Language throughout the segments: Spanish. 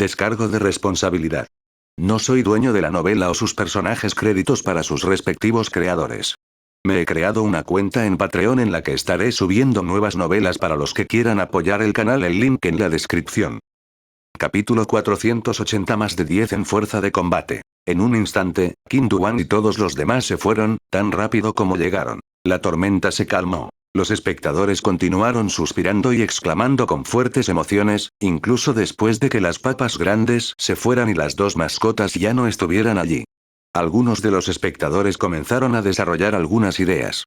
Descargo de responsabilidad. No soy dueño de la novela o sus personajes, créditos para sus respectivos creadores. Me he creado una cuenta en Patreon en la que estaré subiendo nuevas novelas para los que quieran apoyar el canal, el link en la descripción. Capítulo 480. Más de 10 en fuerza de combate. En un instante, Qin Duan y todos los demás se fueron, tan rápido como llegaron. La tormenta se calmó. Los espectadores continuaron suspirando y exclamando con fuertes emociones, incluso después de que las papas grandes se fueran y las dos mascotas ya no estuvieran allí. Algunos de los espectadores comenzaron a desarrollar algunas ideas.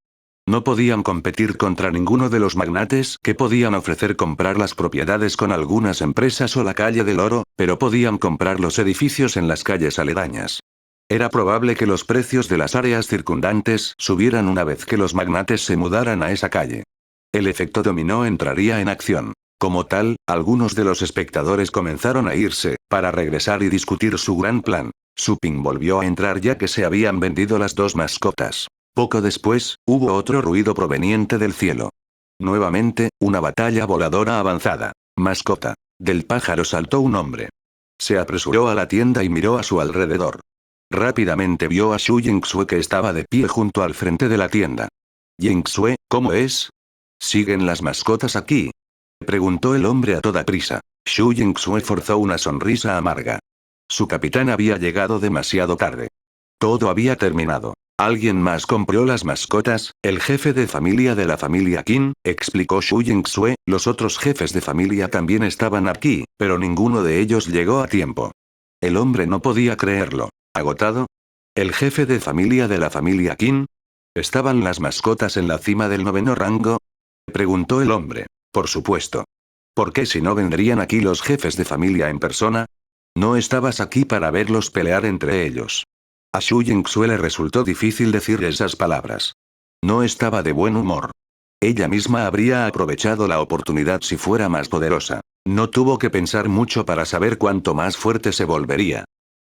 No podían competir contra ninguno de los magnates que podían ofrecer comprar las propiedades con algunas empresas o la calle del oro, pero podían comprar los edificios en las calles aledañas. Era probable que los precios de las áreas circundantes subieran una vez que los magnates se mudaran a esa calle. El efecto dominó entraría en acción. Como tal, algunos de los espectadores comenzaron a irse, para regresar y discutir su gran plan. Su Ping volvió a entrar ya que se habían vendido las dos mascotas. Poco después, hubo otro ruido proveniente del cielo. Nuevamente, una batalla voladora avanzada. Mascota. Del pájaro saltó un hombre. Se apresuró a la tienda y miró a su alrededor. Rápidamente vio a Xu Yingxue, que estaba de pie junto al frente de la tienda. Yingxue, ¿cómo es? ¿Siguen las mascotas aquí?, preguntó el hombre a toda prisa. Xu Yingxue forzó una sonrisa amarga. Su capitán había llegado demasiado tarde. Todo había terminado. ¿Alguien más compró las mascotas? El jefe de familia de la familia Qin, explicó Xu Yingxue, los otros jefes de familia también estaban aquí, pero ninguno de ellos llegó a tiempo. El hombre no podía creerlo. ¿Agotado? ¿El jefe de familia de la familia Qin? ¿Estaban las mascotas en la cima del 9º rango?, preguntó el hombre. Por supuesto. ¿Por qué si no vendrían aquí los jefes de familia en persona? No estabas aquí para verlos pelear entre ellos. A Xu Yingxue le resultó difícil decir esas palabras. No estaba de buen humor. Ella misma habría aprovechado la oportunidad si fuera más poderosa. No tuvo que pensar mucho para saber cuánto más fuerte se volvería.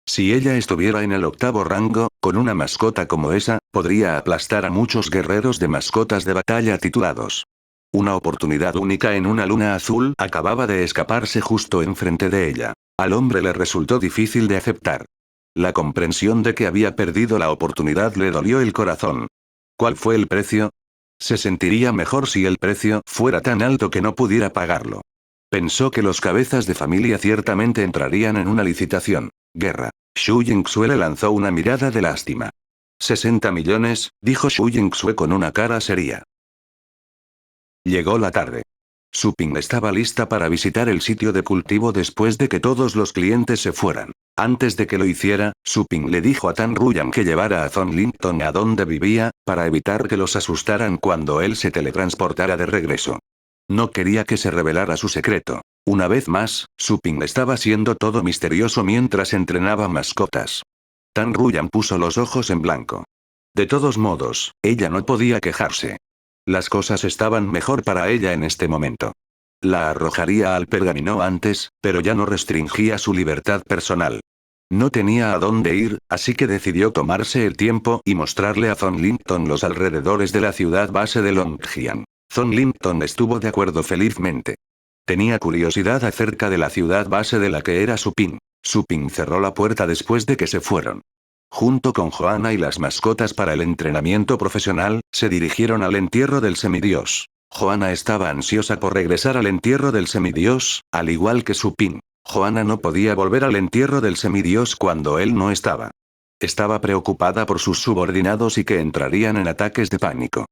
Si ella estuviera en el 8º rango, con una mascota como esa, podría aplastar a muchos guerreros de mascotas de batalla titulados. Una oportunidad única en una luna azul acababa de escaparse justo enfrente de ella. Al hombre le resultó difícil de aceptar. La comprensión de que había perdido la oportunidad le dolió el corazón. ¿Cuál fue el precio? Se sentiría mejor si el precio fuera tan alto que no pudiera pagarlo. Pensó que los cabezas de familia ciertamente entrarían en una licitación. Guerra. Xu Yingxue le lanzó una mirada de lástima. 60 millones, dijo Xu Yingxue con una cara seria. Llegó la tarde. Su Ping estaba lista para visitar el sitio de cultivo después de que todos los clientes se fueran. Antes de que lo hiciera, Su Ping le dijo a Tan Ruyan que llevara a Zhong Linton a donde vivía, para evitar que los asustaran cuando él se teletransportara de regreso. No quería que se revelara su secreto. Una vez más, Su Ping estaba siendo todo misterioso mientras entrenaba mascotas. Tan Ruyan puso los ojos en blanco. De todos modos, ella no podía quejarse. Las cosas estaban mejor para ella en este momento. La arrojaría al pergamino antes, pero ya no restringía su libertad personal. No tenía a dónde ir, así que decidió tomarse el tiempo y mostrarle a Zhong Linton los alrededores de la ciudad base de Longjiang. Zhong Linton estuvo de acuerdo felizmente. Tenía curiosidad acerca de la ciudad base de la que era Su Ping. Su Ping cerró la puerta después de que se fueron. Junto con Joanna y las mascotas para el entrenamiento profesional, se dirigieron al entierro del semidios. Joanna estaba ansiosa por regresar al entierro del semidios, al igual que Su Ping. Joanna no podía volver al entierro del semidios cuando él no estaba. Estaba preocupada por sus subordinados y que entrarían en ataques de pánico.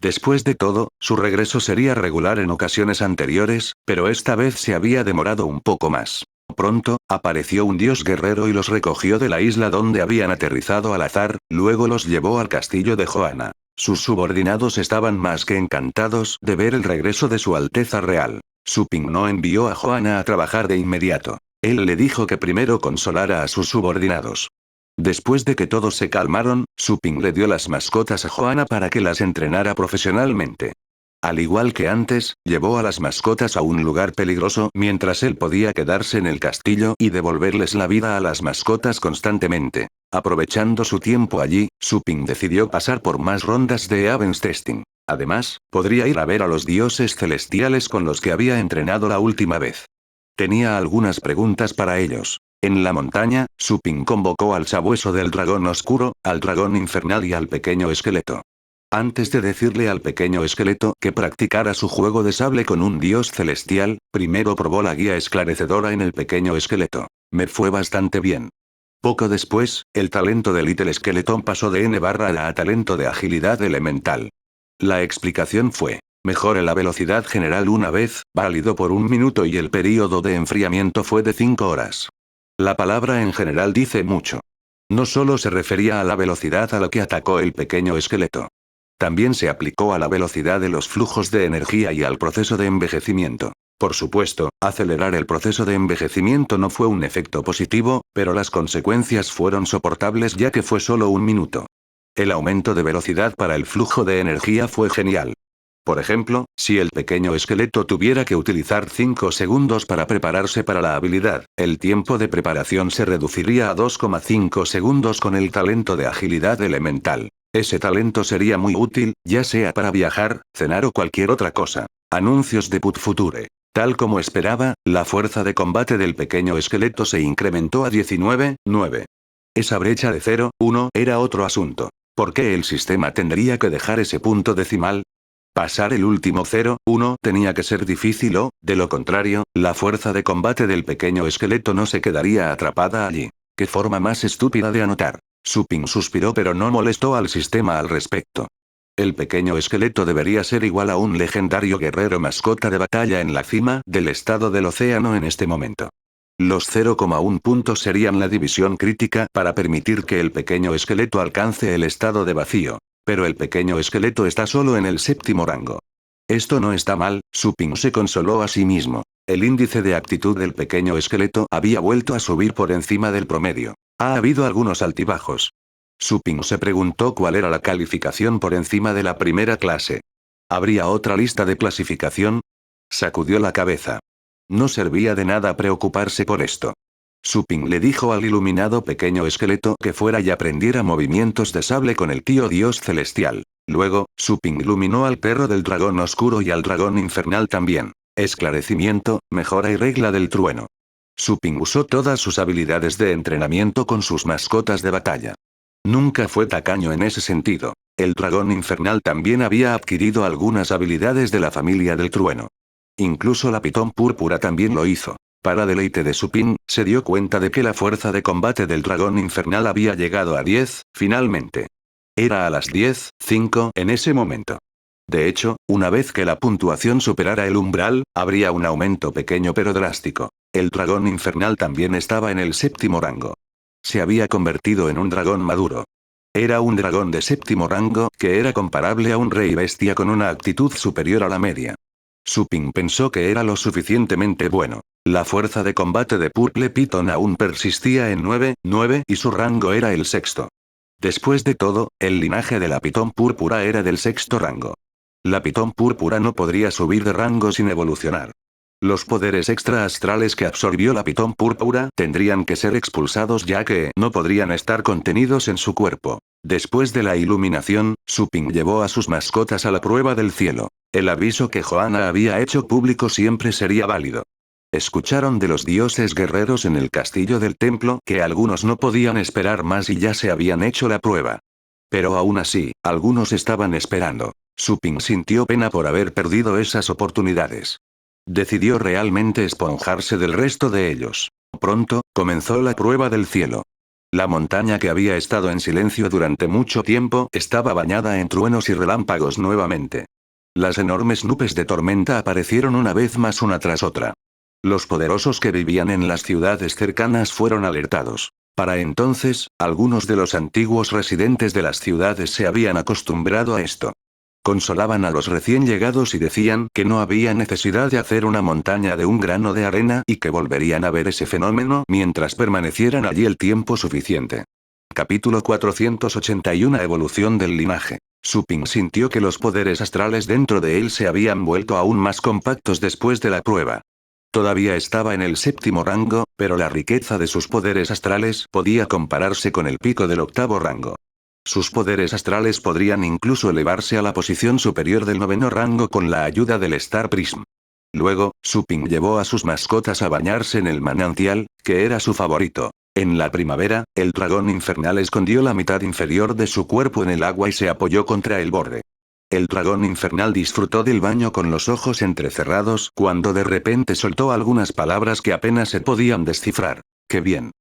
Después de todo, su regreso sería regular en ocasiones anteriores, pero esta vez se había demorado un poco más. Pronto, apareció un dios guerrero y los recogió de la isla donde habían aterrizado al azar, luego los llevó al castillo de Joanna. Sus subordinados estaban más que encantados de ver el regreso de su Alteza Real. Su Ping no envió a Joanna a trabajar de inmediato. Él le dijo que primero consolara a sus subordinados. Después de que todos se calmaron, Su Ping le dio las mascotas a Joanna para que las entrenara profesionalmente. Al igual que antes, llevó a las mascotas a un lugar peligroso mientras él podía quedarse en el castillo y devolverles la vida a las mascotas constantemente. Aprovechando su tiempo allí, Su Ping decidió pasar por más rondas de Avens Testing. Además, podría ir a ver a los dioses celestiales con los que había entrenado la última vez. Tenía algunas preguntas para ellos. En la montaña, Supin convocó al sabueso del dragón oscuro, al dragón infernal y al pequeño esqueleto. Antes de decirle al pequeño esqueleto que practicara su juego de sable con un dios celestial, primero probó la guía esclarecedora en el pequeño esqueleto. Me fue bastante bien. Poco después, el talento de Little Skeleton pasó de N a talento de agilidad elemental. La explicación fue: mejore la velocidad general una vez, válido por 1 minuto y el período de enfriamiento fue de 5 horas. La palabra en general dice mucho. No solo se refería a la velocidad a la que atacó el pequeño esqueleto. También se aplicó a la velocidad de los flujos de energía y al proceso de envejecimiento. Por supuesto, acelerar el proceso de envejecimiento no fue un efecto positivo, pero las consecuencias fueron soportables ya que fue solo 1 minuto. El aumento de velocidad para el flujo de energía fue genial. Por ejemplo, si el pequeño esqueleto tuviera que utilizar 5 segundos para prepararse para la habilidad, el tiempo de preparación se reduciría a 2,5 segundos con el talento de agilidad elemental. Ese talento sería muy útil, ya sea para viajar, cenar o cualquier otra cosa. Anuncios de Put Future. Tal como esperaba, la fuerza de combate del pequeño esqueleto se incrementó a 19,9. Esa brecha de 0,1 era otro asunto. ¿Por qué el sistema tendría que dejar ese punto decimal? Pasar el último 0,1 tenía que ser difícil o, de lo contrario, la fuerza de combate del pequeño esqueleto no se quedaría atrapada allí. ¿Qué forma más estúpida de anotar? Supin suspiró pero no molestó al sistema al respecto. El pequeño esqueleto debería ser igual a un legendario guerrero mascota de batalla en la cima del estado del océano en este momento. Los 0,1 puntos serían la división crítica para permitir que el pequeño esqueleto alcance el estado de vacío. Pero el pequeño esqueleto está solo en el 7º rango. Esto no está mal, Supin se consoló a sí mismo. El índice de aptitud del pequeño esqueleto había vuelto a subir por encima del promedio. Ha habido algunos altibajos. Supin se preguntó cuál era la calificación por encima de la primera clase. ¿Habría otra lista de clasificación? Sacudió la cabeza. No servía de nada preocuparse por esto. Supin le dijo al iluminado pequeño esqueleto que fuera y aprendiera movimientos de sable con el tío dios celestial. Luego, Supin iluminó al perro del dragón oscuro y al dragón infernal también. Esclarecimiento, mejora y regla del trueno. Supin usó todas sus habilidades de entrenamiento con sus mascotas de batalla. Nunca fue tacaño en ese sentido. El dragón infernal también había adquirido algunas habilidades de la familia del trueno. Incluso la pitón púrpura también lo hizo. Para deleite de Supin, se dio cuenta de que la fuerza de combate del dragón infernal había llegado a 10, finalmente. Era a las 10:05 en ese momento. De hecho, una vez que la puntuación superara el umbral, habría un aumento pequeño pero drástico. El dragón infernal también estaba en el 7º rango. Se había convertido en un dragón maduro. Era un dragón de 7º rango que era comparable a un rey bestia con una actitud superior a la media. Supin pensó que era lo suficientemente bueno. La fuerza de combate de Purple Piton aún persistía en 9,9 y su rango era el 6º. Después de todo, el linaje de la pitón púrpura era del 6º rango. La pitón púrpura no podría subir de rango sin evolucionar. Los poderes extra astrales que absorbió la pitón púrpura tendrían que ser expulsados ya que no podrían estar contenidos en su cuerpo. Después de la iluminación, Supin llevó a sus mascotas a la prueba del cielo. El aviso que Johanna había hecho público siempre sería válido. Escucharon de los dioses guerreros en el castillo del templo que algunos no podían esperar más y ya se habían hecho la prueba. Pero aún así, algunos estaban esperando. Supin sintió pena por haber perdido esas oportunidades. Decidió realmente esponjarse del resto de ellos. Pronto, comenzó la prueba del cielo. La montaña que había estado en silencio durante mucho tiempo estaba bañada en truenos y relámpagos nuevamente. Las enormes nubes de tormenta aparecieron una vez más una tras otra. Los poderosos que vivían en las ciudades cercanas fueron alertados. Para entonces, algunos de los antiguos residentes de las ciudades se habían acostumbrado a esto. Consolaban a los recién llegados y decían que no había necesidad de hacer una montaña de un grano de arena y que volverían a ver ese fenómeno mientras permanecieran allí el tiempo suficiente. Capítulo 481 Evolución del linaje. Supin sintió que los poderes astrales dentro de él se habían vuelto aún más compactos después de la prueba. Todavía estaba en el 7º rango, pero la riqueza de sus poderes astrales podía compararse con el pico del 8º rango. Sus poderes astrales podrían incluso elevarse a la posición superior del 9º rango con la ayuda del Star Prism. Luego, Suping llevó a sus mascotas a bañarse en el manantial, que era su favorito. En la primavera, el dragón infernal escondió la mitad inferior de su cuerpo en el agua y se apoyó contra el borde. El dragón infernal disfrutó del baño con los ojos entrecerrados cuando de repente soltó algunas palabras que apenas se podían descifrar. ¡Qué bien!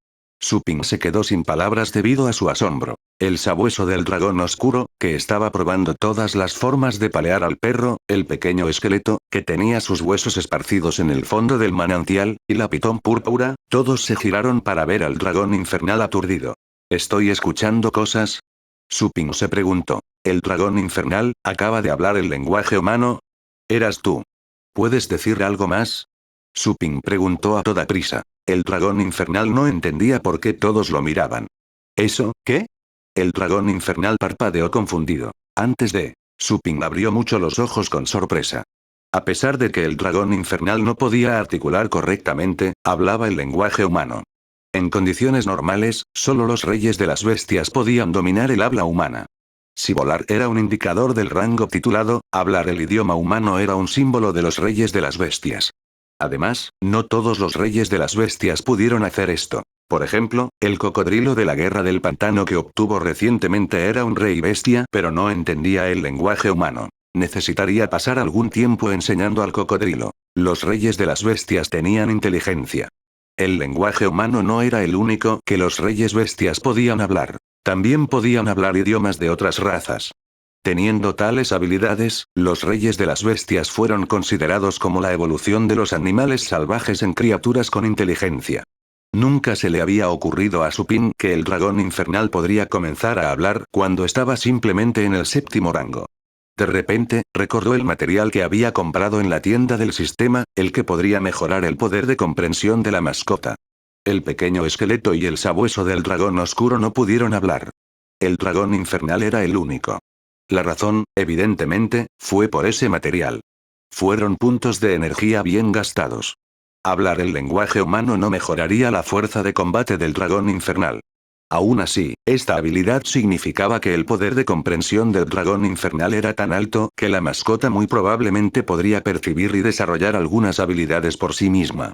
Suping se quedó sin palabras debido a su asombro. El sabueso del dragón oscuro, que estaba probando todas las formas de palear al perro, el pequeño esqueleto, que tenía sus huesos esparcidos en el fondo del manantial, y la pitón púrpura, todos se giraron para ver al dragón infernal aturdido. ¿Estoy escuchando cosas? Suping se preguntó. ¿El dragón infernal acaba de hablar el lenguaje humano? ¿Eras tú? ¿Puedes decir algo más? Suping preguntó a toda prisa. El dragón infernal no entendía por qué todos lo miraban. ¿Eso, qué? El dragón infernal parpadeó confundido. Antes de... Suping abrió mucho los ojos con sorpresa. A pesar de que el dragón infernal no podía articular correctamente, hablaba el lenguaje humano. En condiciones normales, solo los reyes de las bestias podían dominar el habla humana. Si volar era un indicador del rango titulado, hablar el idioma humano era un símbolo de los reyes de las bestias. Además, no todos los reyes de las bestias pudieron hacer esto. Por ejemplo, el cocodrilo de la guerra del pantano que obtuvo recientemente era un rey bestia, pero no entendía el lenguaje humano. Necesitaría pasar algún tiempo enseñando al cocodrilo. Los reyes de las bestias tenían inteligencia. El lenguaje humano no era el único que los reyes bestias podían hablar. También podían hablar idiomas de otras razas. Teniendo tales habilidades, los reyes de las bestias fueron considerados como la evolución de los animales salvajes en criaturas con inteligencia. Nunca se le había ocurrido a Suping que el dragón infernal podría comenzar a hablar cuando estaba simplemente en el séptimo rango. De repente, recordó el material que había comprado en la tienda del sistema, el que podría mejorar el poder de comprensión de la mascota. El pequeño esqueleto y el sabueso del dragón oscuro no pudieron hablar. El dragón infernal era el único. La razón, evidentemente, fue por ese material. Fueron puntos de energía bien gastados. Hablar el lenguaje humano no mejoraría la fuerza de combate del dragón infernal. Aún así, esta habilidad significaba que el poder de comprensión del dragón infernal era tan alto que la mascota muy probablemente podría percibir y desarrollar algunas habilidades por sí misma.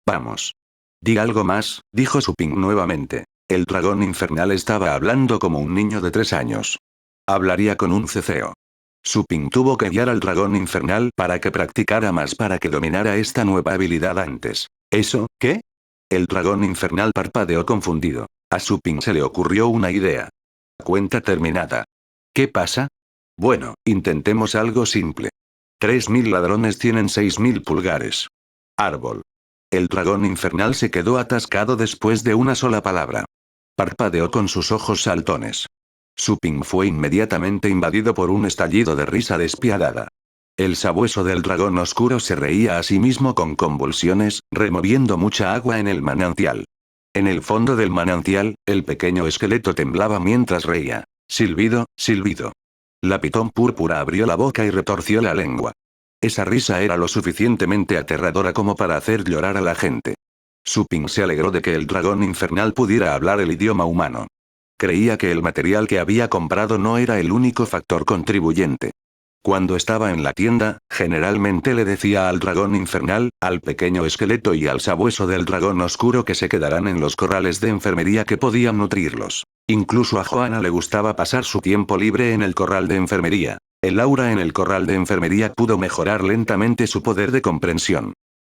Vamos. Di algo más, dijo Suping nuevamente. El dragón infernal estaba hablando como un niño de 3 años. Hablaría con un ceceo. Suping tuvo que guiar al dragón infernal para que practicara más para que dominara esta nueva habilidad antes. ¿Eso, qué? El dragón infernal parpadeó confundido. A Suping se le ocurrió una idea. Cuenta terminada. ¿Qué pasa? Bueno, intentemos algo simple. 3000 ladrones tienen 6000 pulgares. Árbol. El dragón infernal se quedó atascado después de una sola palabra. Parpadeó con sus ojos saltones. Suping fue inmediatamente invadido por un estallido de risa despiadada. El sabueso del dragón oscuro se reía a sí mismo con convulsiones, removiendo mucha agua en el manantial. En el fondo del manantial, el pequeño esqueleto temblaba mientras reía. Silbido, silbido. La pitón púrpura abrió la boca y retorció la lengua. Esa risa era lo suficientemente aterradora como para hacer llorar a la gente. Suping se alegró de que el dragón infernal pudiera hablar el idioma humano. Creía que el material que había comprado no era el único factor contribuyente. Cuando estaba en la tienda, generalmente le decía al dragón infernal, al pequeño esqueleto y al sabueso del dragón oscuro que se quedaran en los corrales de enfermería que podían nutrirlos. Incluso a Joanna le gustaba pasar su tiempo libre en el corral de enfermería. El aura en el corral de enfermería pudo mejorar lentamente su poder de comprensión.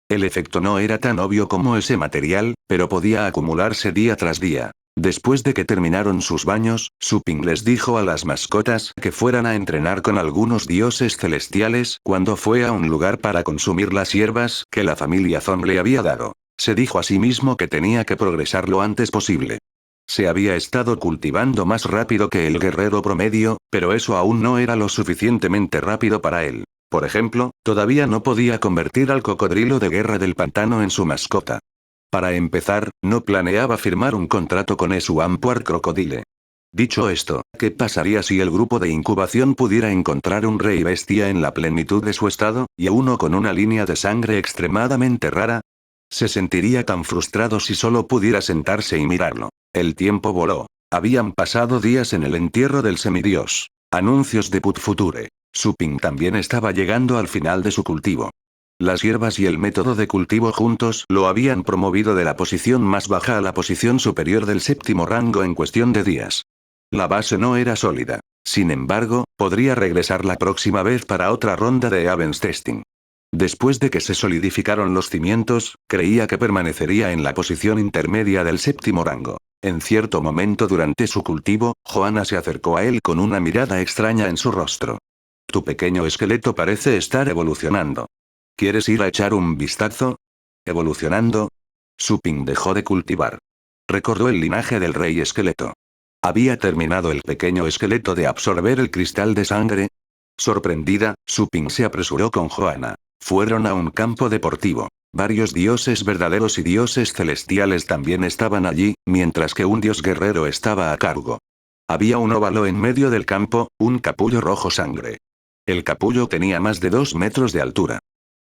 El efecto no era tan obvio como ese material, pero podía acumularse día tras día. Después de que terminaron sus baños, Suping les dijo a las mascotas que fueran a entrenar con algunos dioses celestiales cuando fue a un lugar para consumir las hierbas que la familia Zong le había dado. Se dijo a sí mismo que tenía que progresar lo antes posible. Se había estado cultivando más rápido que el guerrero promedio, pero eso aún no era lo suficientemente rápido para él. Por ejemplo, todavía no podía convertir al cocodrilo de guerra del pantano en su mascota. Para empezar, no planeaba firmar un contrato con Eswampuar Crocodile. Dicho esto, ¿qué pasaría si el grupo de incubación pudiera encontrar un rey bestia en la plenitud de su estado, y a uno con una línea de sangre extremadamente rara? Se sentiría tan frustrado si solo pudiera sentarse y mirarlo. El tiempo voló. Habían pasado días en el entierro del semidios. Anuncios de Put Future. Suping también estaba llegando al final de su cultivo. Las hierbas y el método de cultivo juntos lo habían promovido de la posición más baja a la posición superior del séptimo rango en cuestión de días. La base no era sólida. Sin embargo, podría regresar la próxima vez para otra ronda de Avens Testing. Después de que se solidificaron los cimientos, creía que permanecería en la posición intermedia del séptimo rango. En cierto momento durante su cultivo, Joanna se acercó a él con una mirada extraña en su rostro. Tu pequeño esqueleto parece estar evolucionando. ¿Quieres ir a echar un vistazo? ¿Evolucionando? Suping dejó de cultivar. Recordó el linaje del rey esqueleto. ¿Había terminado el pequeño esqueleto de absorber el cristal de sangre? Sorprendida, Suping se apresuró con Joanna. Fueron a un campo deportivo. Varios dioses verdaderos y dioses celestiales también estaban allí, mientras que un dios guerrero estaba a cargo. Había un óvalo en medio del campo, un capullo rojo sangre. El capullo tenía más de 2 metros de altura.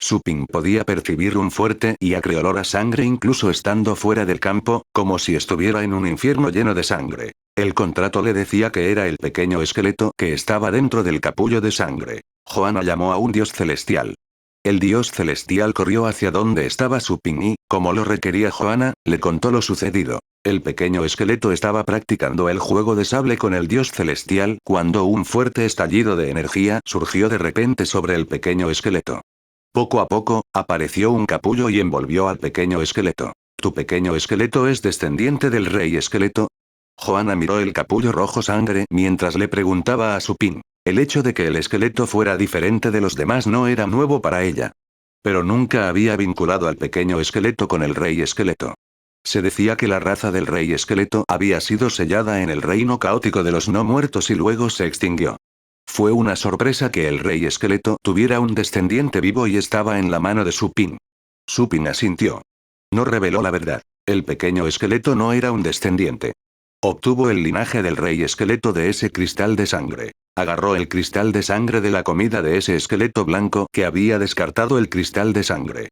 Suping podía percibir un fuerte y acre olor a sangre incluso estando fuera del campo, como si estuviera en un infierno lleno de sangre. El contrato le decía que era el pequeño esqueleto que estaba dentro del capullo de sangre. Joanna llamó a un dios celestial. El dios celestial corrió hacia donde estaba Suping y, como lo requería Joanna, le contó lo sucedido. El pequeño esqueleto estaba practicando el juego de sable con el dios celestial cuando un fuerte estallido de energía surgió de repente sobre el pequeño esqueleto. Poco a poco, apareció un capullo y envolvió al pequeño esqueleto. ¿Tu pequeño esqueleto es descendiente del rey esqueleto? Joanna miró el capullo rojo sangre mientras le preguntaba a Suping. El hecho de que el esqueleto fuera diferente de los demás no era nuevo para ella. Pero nunca había vinculado al pequeño esqueleto con el rey esqueleto. Se decía que la raza del rey esqueleto había sido sellada en el reino caótico de los no muertos y luego se extinguió. Fue una sorpresa que el rey esqueleto tuviera un descendiente vivo y estaba en la mano de Suping. Suping asintió. No reveló la verdad. El pequeño esqueleto no era un descendiente. Obtuvo el linaje del rey esqueleto de ese cristal de sangre. Agarró el cristal de sangre de la comida de ese esqueleto blanco que había descartado el cristal de sangre.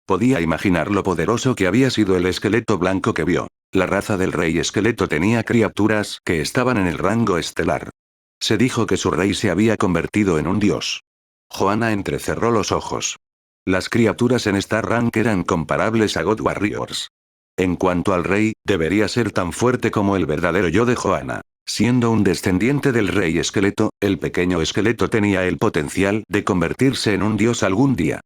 Podía imaginar lo poderoso que había sido el esqueleto blanco que vio. La raza del rey esqueleto tenía criaturas que estaban en el rango estelar. Se dijo que su rey se había convertido en un dios. Joanna entrecerró los ojos. Las criaturas en Star Rank eran comparables a God Warriors. En cuanto al rey, debería ser tan fuerte como el verdadero yo de Joanna. Siendo un descendiente del rey esqueleto, el pequeño esqueleto tenía el potencial de convertirse en un dios algún día.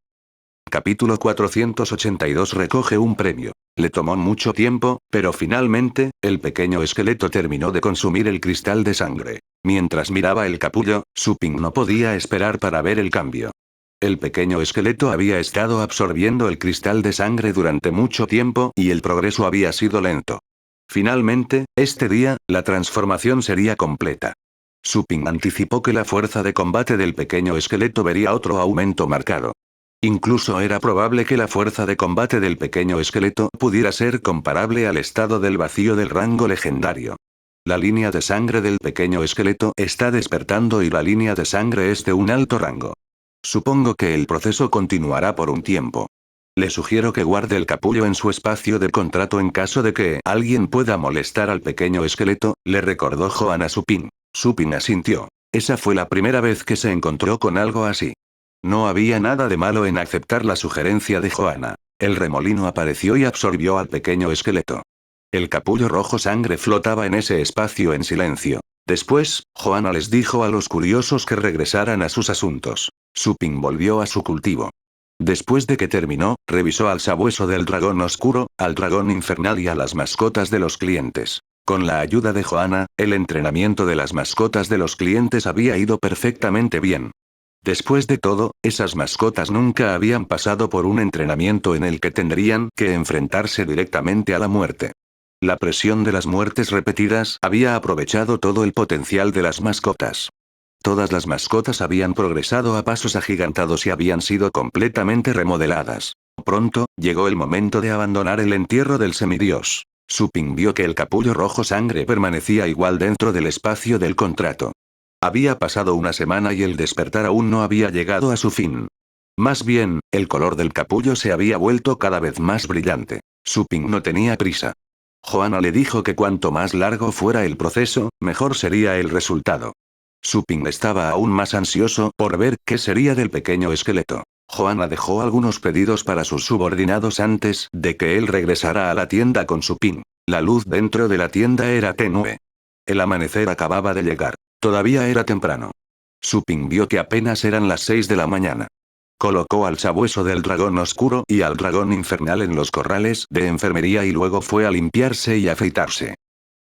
Capítulo 482 recoge un premio. Le tomó mucho tiempo, pero finalmente, el pequeño esqueleto terminó de consumir el cristal de sangre. Mientras miraba el capullo, Suping no podía esperar para ver el cambio. El pequeño esqueleto había estado absorbiendo el cristal de sangre durante mucho tiempo y el progreso había sido lento. Finalmente, este día, la transformación sería completa. Suping anticipó que la fuerza de combate del pequeño esqueleto vería otro aumento marcado. Incluso era probable que la fuerza de combate del pequeño esqueleto pudiera ser comparable al estado del vacío del rango legendario. La línea de sangre del pequeño esqueleto está despertando y la línea de sangre es de un alto rango. Supongo que el proceso continuará por un tiempo. Le sugiero que guarde el capullo en su espacio de contrato en caso de que alguien pueda molestar al pequeño esqueleto, le recordó Joanna a Suping. Suping asintió. Esa fue la primera vez que se encontró con algo así. No había nada de malo en aceptar la sugerencia de Joanna. El remolino apareció y absorbió al pequeño esqueleto. El capullo rojo sangre flotaba en ese espacio en silencio. Después, Joanna les dijo a los curiosos que regresaran a sus asuntos. Suping volvió a su cultivo. Después de que terminó, revisó al sabueso del dragón oscuro, al dragón infernal y a las mascotas de los clientes. Con la ayuda de Joanna, el entrenamiento de las mascotas de los clientes había ido perfectamente bien. Después de todo, esas mascotas nunca habían pasado por un entrenamiento en el que tendrían que enfrentarse directamente a la muerte. La presión de las muertes repetidas había aprovechado todo el potencial de las mascotas. Todas las mascotas habían progresado a pasos agigantados y habían sido completamente remodeladas. Pronto, llegó el momento de abandonar el entierro del semidios. Suping vio que el capullo rojo sangre permanecía igual dentro del espacio del contrato. Había pasado una semana y el despertar aún no había llegado a su fin. Más bien, el color del capullo se había vuelto cada vez más brillante. Suping no tenía prisa. Joanna le dijo que cuanto más largo fuera el proceso, mejor sería el resultado. Suping estaba aún más ansioso por ver qué sería del pequeño esqueleto. Joanna dejó algunos pedidos para sus subordinados antes de que él regresara a la tienda con su pin. La luz dentro de la tienda era tenue. El amanecer acababa de llegar. Todavía era temprano. Su pin vio que apenas eran las 6 de la mañana. Colocó al sabueso del dragón oscuro y al dragón infernal en los corrales de enfermería y luego fue a limpiarse y afeitarse.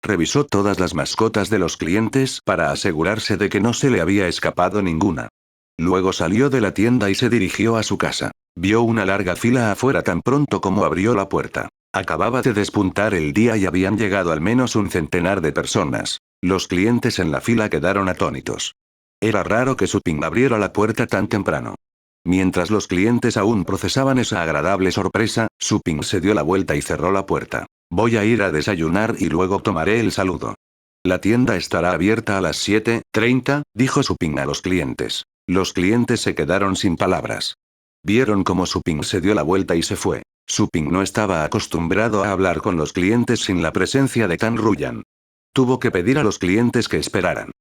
Revisó todas las mascotas de los clientes para asegurarse de que no se le había escapado ninguna. Luego salió de la tienda y se dirigió a su casa. Vio una larga fila afuera tan pronto como abrió la puerta. Acababa de despuntar el día y habían llegado al menos un centenar de personas. Los clientes en la fila quedaron atónitos. Era raro que Su Ping abriera la puerta tan temprano. Mientras los clientes aún procesaban esa agradable sorpresa, Su Ping se dio la vuelta y cerró la puerta. Voy a ir a desayunar y luego tomaré el saludo. La tienda estará abierta a las 7:30, dijo Su Ping a los clientes. Los clientes se quedaron sin palabras. Vieron cómo Su Ping se dio la vuelta y se fue. Su Ping no estaba acostumbrado a hablar con los clientes sin la presencia de Tan Ruyan. Tuvo que pedir a los clientes que esperaran.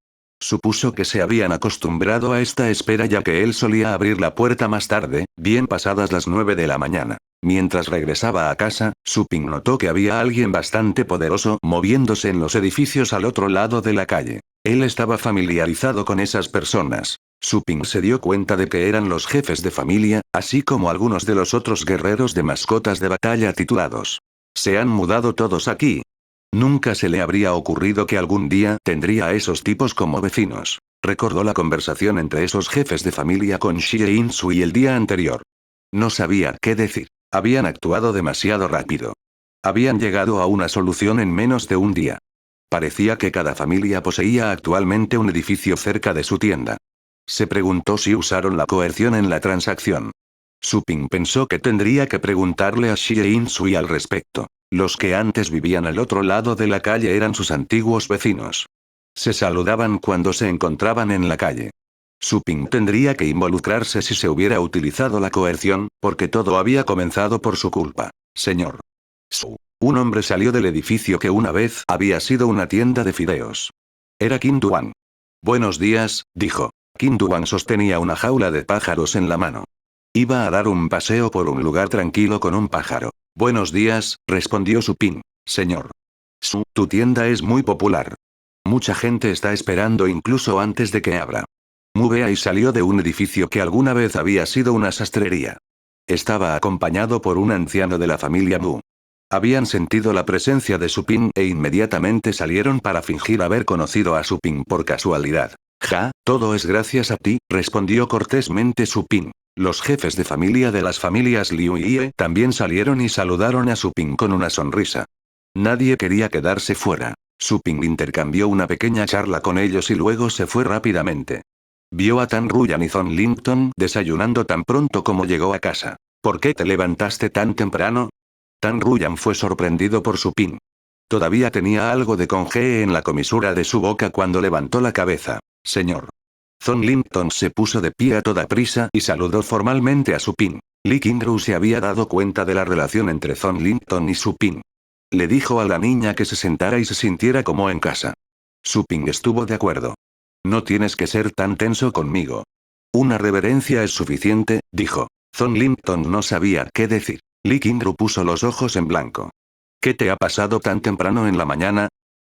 Supuso que se habían acostumbrado a esta espera ya que él solía abrir la puerta más tarde, bien pasadas las 9 de la mañana. Mientras regresaba a casa, Su Ping notó que había alguien bastante poderoso moviéndose en los edificios al otro lado de la calle. Él estaba familiarizado con esas personas. Su Ping se dio cuenta de que eran los jefes de familia, así como algunos de los otros guerreros de mascotas de batalla titulados. Se han mudado todos aquí. Nunca se le habría ocurrido que algún día tendría a esos tipos como vecinos. Recordó la conversación entre esos jefes de familia con Xie Insui el día anterior. No sabía qué decir. Habían actuado demasiado rápido. Habían llegado a una solución en menos de un día. Parecía que cada familia poseía actualmente un edificio cerca de su tienda. Se preguntó si usaron la coerción en la transacción. Su Ping pensó que tendría que preguntarle a Xie Insui al respecto. Los que antes vivían al otro lado de la calle eran sus antiguos vecinos. Se saludaban cuando se encontraban en la calle. Su Ping tendría que involucrarse si se hubiera utilizado la coerción, porque todo había comenzado por su culpa. Señor Su. Un hombre salió del edificio que una vez había sido una tienda de fideos. Era Qin Duan. Buenos días, dijo. Qin Duan sostenía una jaula de pájaros en la mano. Iba a dar un paseo por un lugar tranquilo con un pájaro. Buenos días, respondió Su Ping. Señor Su, tu tienda es muy popular. Mucha gente está esperando incluso antes de que abra. Mu Beai salió de un edificio que alguna vez había sido una sastrería. Estaba acompañado por un anciano de la familia Mu. Habían sentido la presencia de Su Ping e inmediatamente salieron para fingir haber conocido a Su Ping por casualidad. Ja, todo es gracias a ti, respondió cortésmente Su Ping. Los jefes de familia de las familias Liu y Ye también salieron y saludaron a Su Ping con una sonrisa. Nadie quería quedarse fuera. Su Ping intercambió una pequeña charla con ellos y luego se fue rápidamente. Vio a Tan Ruyan y Zhong Linton desayunando tan pronto como llegó a casa. ¿Por qué te levantaste tan temprano? Tan Ruyan fue sorprendido por Su Ping. Todavía tenía algo de congee en la comisura de su boca cuando levantó la cabeza. Señor Zhong Linton se puso de pie a toda prisa y saludó formalmente a Su Ping. Li Qingru se había dado cuenta de la relación entre Zhong Linton y Su Ping. Le dijo a la niña que se sentara y se sintiera como en casa. Su Ping estuvo de acuerdo. No tienes que ser tan tenso conmigo. Una reverencia es suficiente, dijo. Zhong Linton no sabía qué decir. Li Qingru puso los ojos en blanco. ¿Qué te ha pasado tan temprano en la mañana?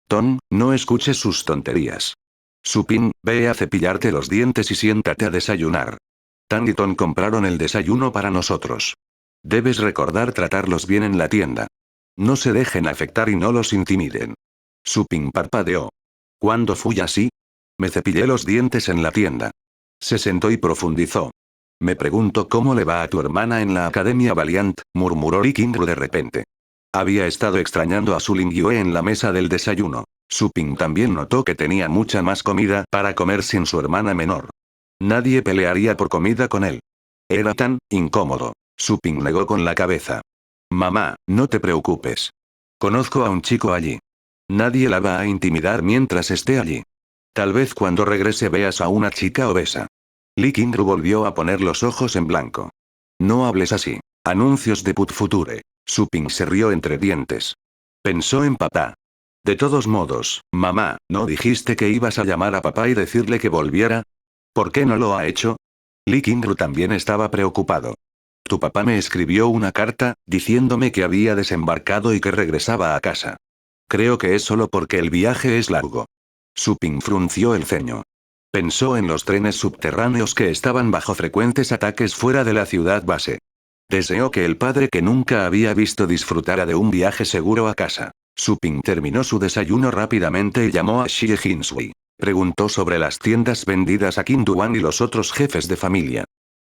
Ton, no escuches sus tonterías. Su Ping, ve a cepillarte los dientes y siéntate a desayunar. Tan y Ton compraron el desayuno para nosotros. Debes recordar tratarlos bien en la tienda. No se dejen afectar y no los intimiden. Su Ping parpadeó. ¿Cuándo fui así? Me cepillé los dientes en la tienda. Se sentó y profundizó. Me pregunto cómo le va a tu hermana en la Academia Valiant, murmuró Li Qingru de repente. Había estado extrañando a Su Lingyue en la mesa del desayuno. Su Ping también notó que tenía mucha más comida para comer sin su hermana menor. Nadie pelearía por comida con él. Era tan incómodo. Su Ping negó con la cabeza. Mamá, no te preocupes. Conozco a un chico allí. Nadie la va a intimidar mientras esté allí. Tal vez cuando regrese veas a una chica obesa. Li Qingru volvió a poner los ojos en blanco. No hables así. Anuncios de Put Future. Su Ping se rió entre dientes. Pensó en papá. De todos modos, mamá, ¿no dijiste que ibas a llamar a papá y decirle que volviera? ¿Por qué no lo ha hecho? Lee Qingru también estaba preocupado. Tu papá me escribió una carta, diciéndome que había desembarcado y que regresaba a casa. Creo que es solo porque el viaje es largo. Su Ping frunció el ceño. Pensó en los trenes subterráneos que estaban bajo frecuentes ataques fuera de la ciudad base. Deseó que el padre que nunca había visto disfrutara de un viaje seguro a casa. Su Ping terminó su desayuno rápidamente y llamó a Xie Jinsui. Preguntó sobre las tiendas vendidas a Qin Duan y los otros jefes de familia.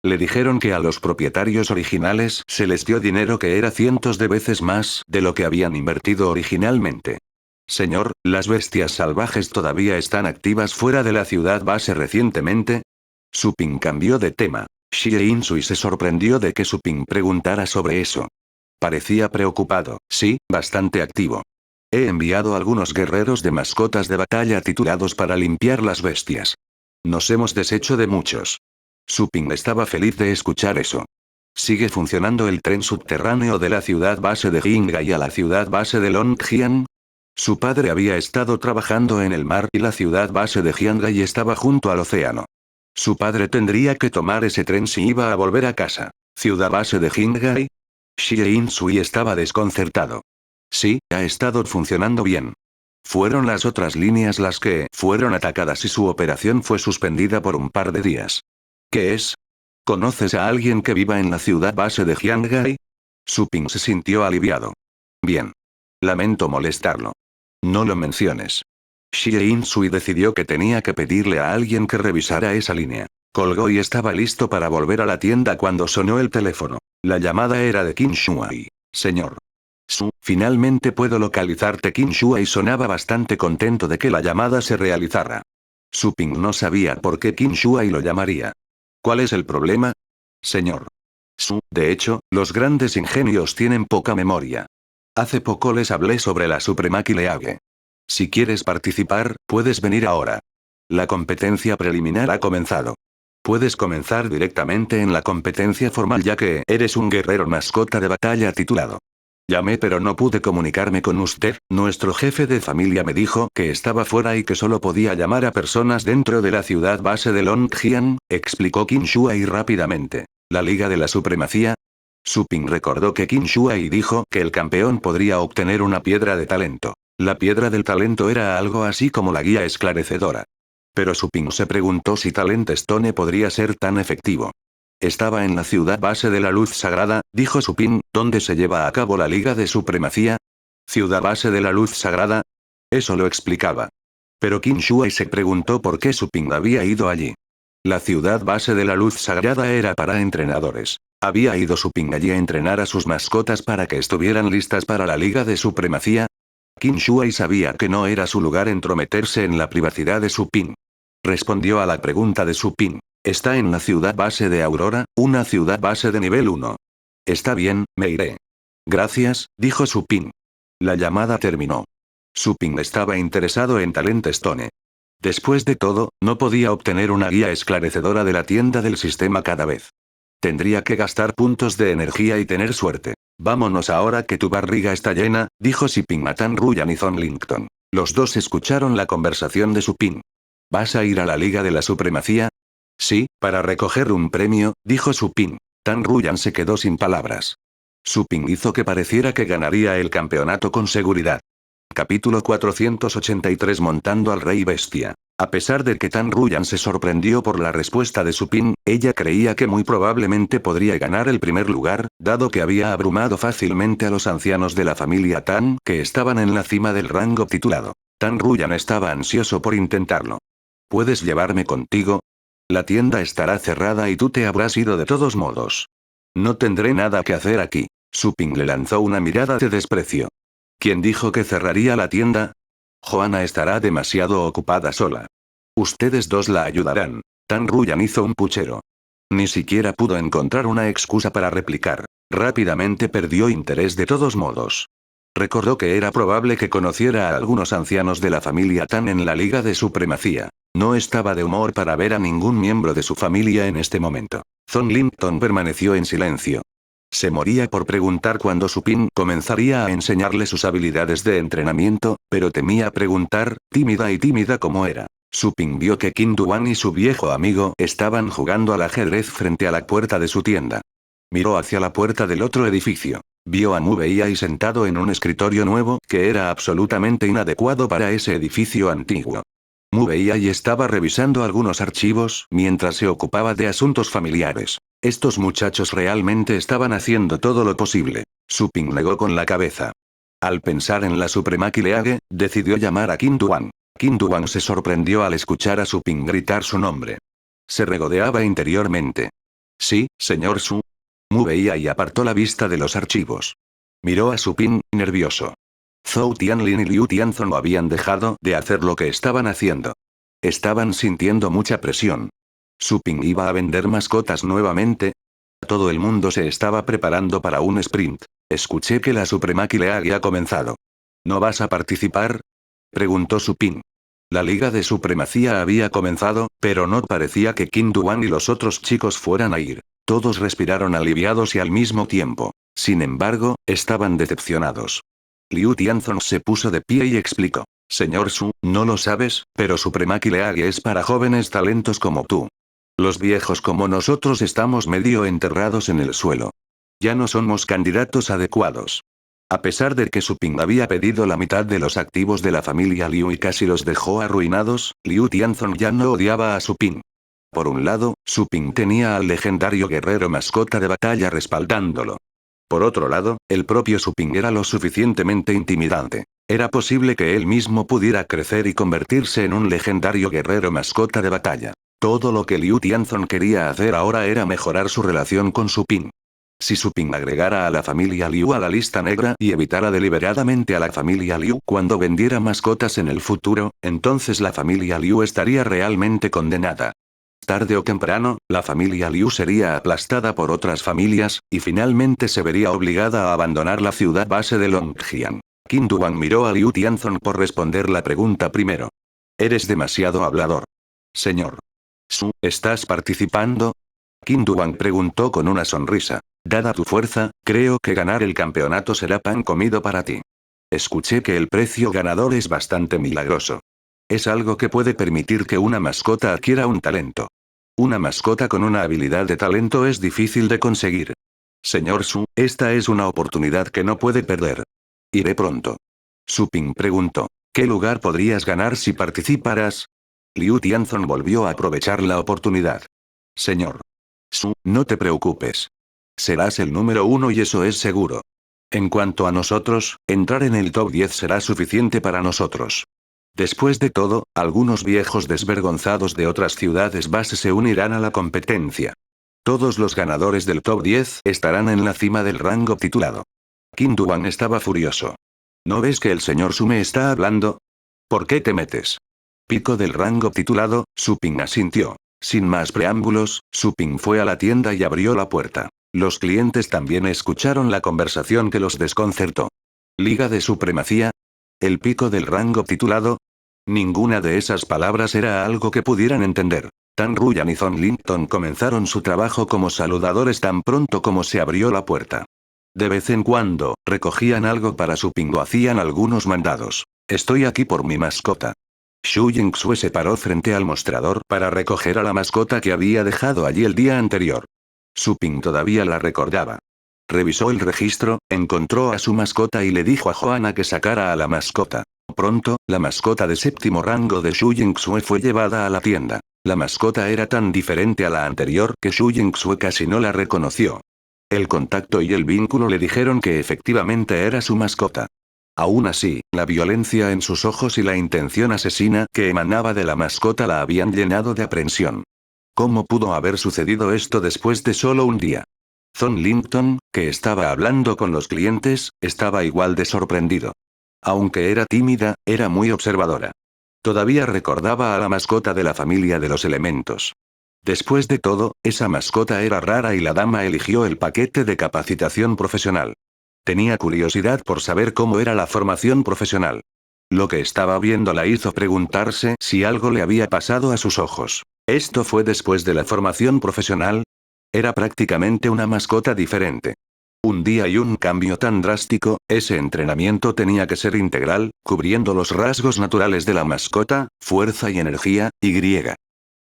Le dijeron que a los propietarios originales se les dio dinero que era cientos de veces más de lo que habían invertido originalmente. Señor, ¿las bestias salvajes todavía están activas fuera de la ciudad base recientemente? Su Ping cambió de tema. Xie Insui se sorprendió de que Su Ping preguntara sobre eso. Parecía preocupado. Sí, bastante activo. He enviado algunos guerreros de mascotas de batalla titulados para limpiar las bestias. Nos hemos deshecho de muchos. Su Ping estaba feliz de escuchar eso. ¿Sigue funcionando el tren subterráneo de la ciudad base de Jingai a la ciudad base de Longjiang? Su padre había estado trabajando en el mar y la ciudad base de Jiangai estaba junto al océano. Su padre tendría que tomar ese tren si iba a volver a casa. ¿Ciudad base de Jingai? Xie Insui estaba desconcertado. Sí, ha estado funcionando bien. Fueron las otras líneas las que fueron atacadas y su operación fue suspendida por un par de días. ¿Qué es? ¿Conoces a alguien que viva en la ciudad base de Jiangai? Su Ping se sintió aliviado. Bien. Lamento molestarlo. No lo menciones. Xie Insui decidió que tenía que pedirle a alguien que revisara esa línea. Colgó y estaba listo para volver a la tienda cuando sonó el teléfono. La llamada era de Qin Shuai. Señor. Finalmente puedo localizarte. Qin Shuai sonaba bastante contento de que la llamada se realizara. Su Ping no sabía por qué Qin Shuai lo llamaría. ¿Cuál es el problema? Señor. De hecho, los grandes ingenios tienen poca memoria. Hace poco les hablé sobre la Supremaki League. Si quieres participar, puedes venir ahora. La competencia preliminar ha comenzado. Puedes comenzar directamente en la competencia formal ya que eres un guerrero mascota de batalla titulado. Llamé pero no pude comunicarme con usted, nuestro jefe de familia me dijo que estaba fuera y que solo podía llamar a personas dentro de la ciudad base de Longjiang, explicó Qin Shuai rápidamente. ¿La Liga de la Supremacía? Su Ping recordó que Qin Shuai dijo que el campeón podría obtener una piedra de talento. La piedra del talento era algo así como la guía esclarecedora. Pero Su Ping se preguntó si Talent Stone podría ser tan efectivo. Estaba en la ciudad base de la luz sagrada, dijo Su Ping, ¿dónde se lleva a cabo la Liga de Supremacía? ¿Ciudad base de la luz sagrada? Eso lo explicaba. Pero Qin Shuai se preguntó por qué Su Ping había ido allí. La ciudad base de la luz sagrada era para entrenadores. ¿Había ido Su Ping allí a entrenar a sus mascotas para que estuvieran listas para la Liga de Supremacía? Qin Shuai sabía que no era su lugar entrometerse en la privacidad de Su Ping. Respondió a la pregunta de Su Ping. Está en la ciudad base de Aurora, una ciudad base de nivel 1. Está bien, me iré. Gracias, dijo Su Ping. La llamada terminó. Su Ping estaba interesado en Talent Stone. Después de todo, no podía obtener una guía esclarecedora de la tienda del sistema cada vez. Tendría que gastar puntos de energía y tener suerte. Vámonos ahora que tu barriga está llena, dijo Su Ping a Tan Ruyan y Zhong Lington. Los dos escucharon la conversación de Su Ping. ¿Vas a ir a la Liga de la Supremacía? Sí, para recoger un premio, dijo Su Ping. Tan Ruyan se quedó sin palabras. Su Ping hizo que pareciera que ganaría el campeonato con seguridad. Capítulo 483 Montando al Rey Bestia. A pesar de que Tan Ruyan se sorprendió por la respuesta de Su Ping, ella creía que muy probablemente podría ganar el primer lugar, dado que había abrumado fácilmente a los ancianos de la familia Tan, que estaban en la cima del rango titulado. Tan Ruyan estaba ansioso por intentarlo. ¿Puedes llevarme contigo? La tienda estará cerrada y tú te habrás ido de todos modos. No tendré nada que hacer aquí. Su Ping le lanzó una mirada de desprecio. ¿Quién dijo que cerraría la tienda? Joanna estará demasiado ocupada sola. Ustedes dos la ayudarán. Tan Ruyan hizo un puchero. Ni siquiera pudo encontrar una excusa para replicar. Rápidamente perdió interés de todos modos. Recordó que era probable que conociera a algunos ancianos de la familia Tan en la Liga de Supremacía. No estaba de humor para ver a ningún miembro de su familia en este momento. Zhong Lington permaneció en silencio. Se moría por preguntar cuándo Su Ping comenzaría a enseñarle sus habilidades de entrenamiento, pero temía preguntar, tímida como era. Su Ping vio que Qin Duan y su viejo amigo estaban jugando al ajedrez frente a la puerta de su tienda. Miró hacia la puerta del otro edificio. Vio a Mu Weiai sentado en un escritorio nuevo que era absolutamente inadecuado para ese edificio antiguo. Mu Weiai estaba revisando algunos archivos mientras se ocupaba de asuntos familiares. Estos muchachos realmente estaban haciendo todo lo posible. Su Ping negó con la cabeza. Al pensar en la Supremaki League, decidió llamar a Qin Duan. Qin Duan se sorprendió al escuchar a Su Ping gritar su nombre. Se regodeaba interiormente. Sí, señor Su. Mu Weiai apartó la vista de los archivos. Miró a Su Ping, nervioso. Zhou Tianlin y Liu Tianzong no habían dejado de hacer lo que estaban haciendo. Estaban sintiendo mucha presión. Su Ping iba a vender mascotas nuevamente. Todo el mundo se estaba preparando para un sprint. Escuché que la Supremaki League ha comenzado. ¿No vas a participar?, preguntó Su Ping. La Liga de Supremacía había comenzado, pero no parecía que Qin Duan y los otros chicos fueran a ir. Todos respiraron aliviados y al mismo tiempo. Sin embargo, estaban decepcionados. Liu Tianzong se puso de pie y explicó. Señor Su, no lo sabes, pero Supremaki League es para jóvenes talentos como tú. Los viejos como nosotros estamos medio enterrados en el suelo. Ya no somos candidatos adecuados. A pesar de que Su Ping había pedido la mitad de los activos de la familia Liu y casi los dejó arruinados, Liu Tianzong ya no odiaba a Su Ping. Por un lado, Su Ping tenía al legendario guerrero mascota de batalla respaldándolo. Por otro lado, el propio Su Ping era lo suficientemente intimidante. Era posible que él mismo pudiera crecer y convertirse en un legendario guerrero mascota de batalla. Todo lo que Liu Tianzong quería hacer ahora era mejorar su relación con Su Ping. Si Su Ping agregara a la familia Liu a la lista negra y evitara deliberadamente a la familia Liu cuando vendiera mascotas en el futuro, entonces la familia Liu estaría realmente condenada. Tarde o temprano, la familia Liu sería aplastada por otras familias, y finalmente se vería obligada a abandonar la ciudad base de Longjiang. Qin Duan miró a Liu Tianzong por responder la pregunta primero. Eres demasiado hablador. Señor Su, ¿estás participando?, Qin Duan preguntó con una sonrisa. Dada tu fuerza, creo que ganar el campeonato será pan comido para ti. Escuché que el precio ganador es bastante milagroso. Es algo que puede permitir que una mascota adquiera un talento. Una mascota con una habilidad de talento es difícil de conseguir. Señor Su, esta es una oportunidad que no puede perder. Iré pronto. Su Ping preguntó. ¿Qué lugar podrías ganar si participaras? Liu Tianzong volvió a aprovechar la oportunidad. Señor Su, no te preocupes. Serás el número 1 y eso es seguro. En cuanto a nosotros, entrar en el top 10 será suficiente para nosotros. Después de todo, algunos viejos desvergonzados de otras ciudades base se unirán a la competencia. Todos los ganadores del top 10 estarán en la cima del rango titulado. Qin Duan estaba furioso. ¿No ves que el señor Su me está hablando? ¿Por qué te metes? Pico del rango titulado, Su Ping asintió. Sin más preámbulos, Su Ping fue a la tienda y abrió la puerta. Los clientes también escucharon la conversación que los desconcertó. ¿Liga de Supremacía? ¿El pico del rango titulado? Ninguna de esas palabras era algo que pudieran entender. Tan Ruyan y Zhong Linton comenzaron su trabajo como saludadores tan pronto como se abrió la puerta. De vez en cuando, recogían algo para Su Ping o hacían algunos mandados. Estoy aquí por mi mascota. Xu Yingxue se paró frente al mostrador para recoger a la mascota que había dejado allí el día anterior. Su Ping todavía la recordaba. Revisó el registro, encontró a su mascota y le dijo a Joanna que sacara a la mascota. Pronto, la mascota de séptimo rango de Xu Yingxue fue llevada a la tienda. La mascota era tan diferente a la anterior que Xu Yingxue casi no la reconoció. El contacto y el vínculo le dijeron que efectivamente era su mascota. Aún así, la violencia en sus ojos y la intención asesina que emanaba de la mascota la habían llenado de aprensión. ¿Cómo pudo haber sucedido esto después de solo un día? Zhong Linton, que estaba hablando con los clientes, estaba igual de sorprendido. Aunque era tímida, era muy observadora. Todavía recordaba a la mascota de la familia de los elementos. Después de todo, esa mascota era rara y la dama eligió el paquete de capacitación profesional. Tenía curiosidad por saber cómo era la formación profesional. Lo que estaba viendo la hizo preguntarse si algo le había pasado a sus ojos. ¿Esto fue después de la formación profesional? Era prácticamente una mascota diferente. Un día y un cambio tan drástico, ese entrenamiento tenía que ser integral, cubriendo los rasgos naturales de la mascota, fuerza y energía, y griega.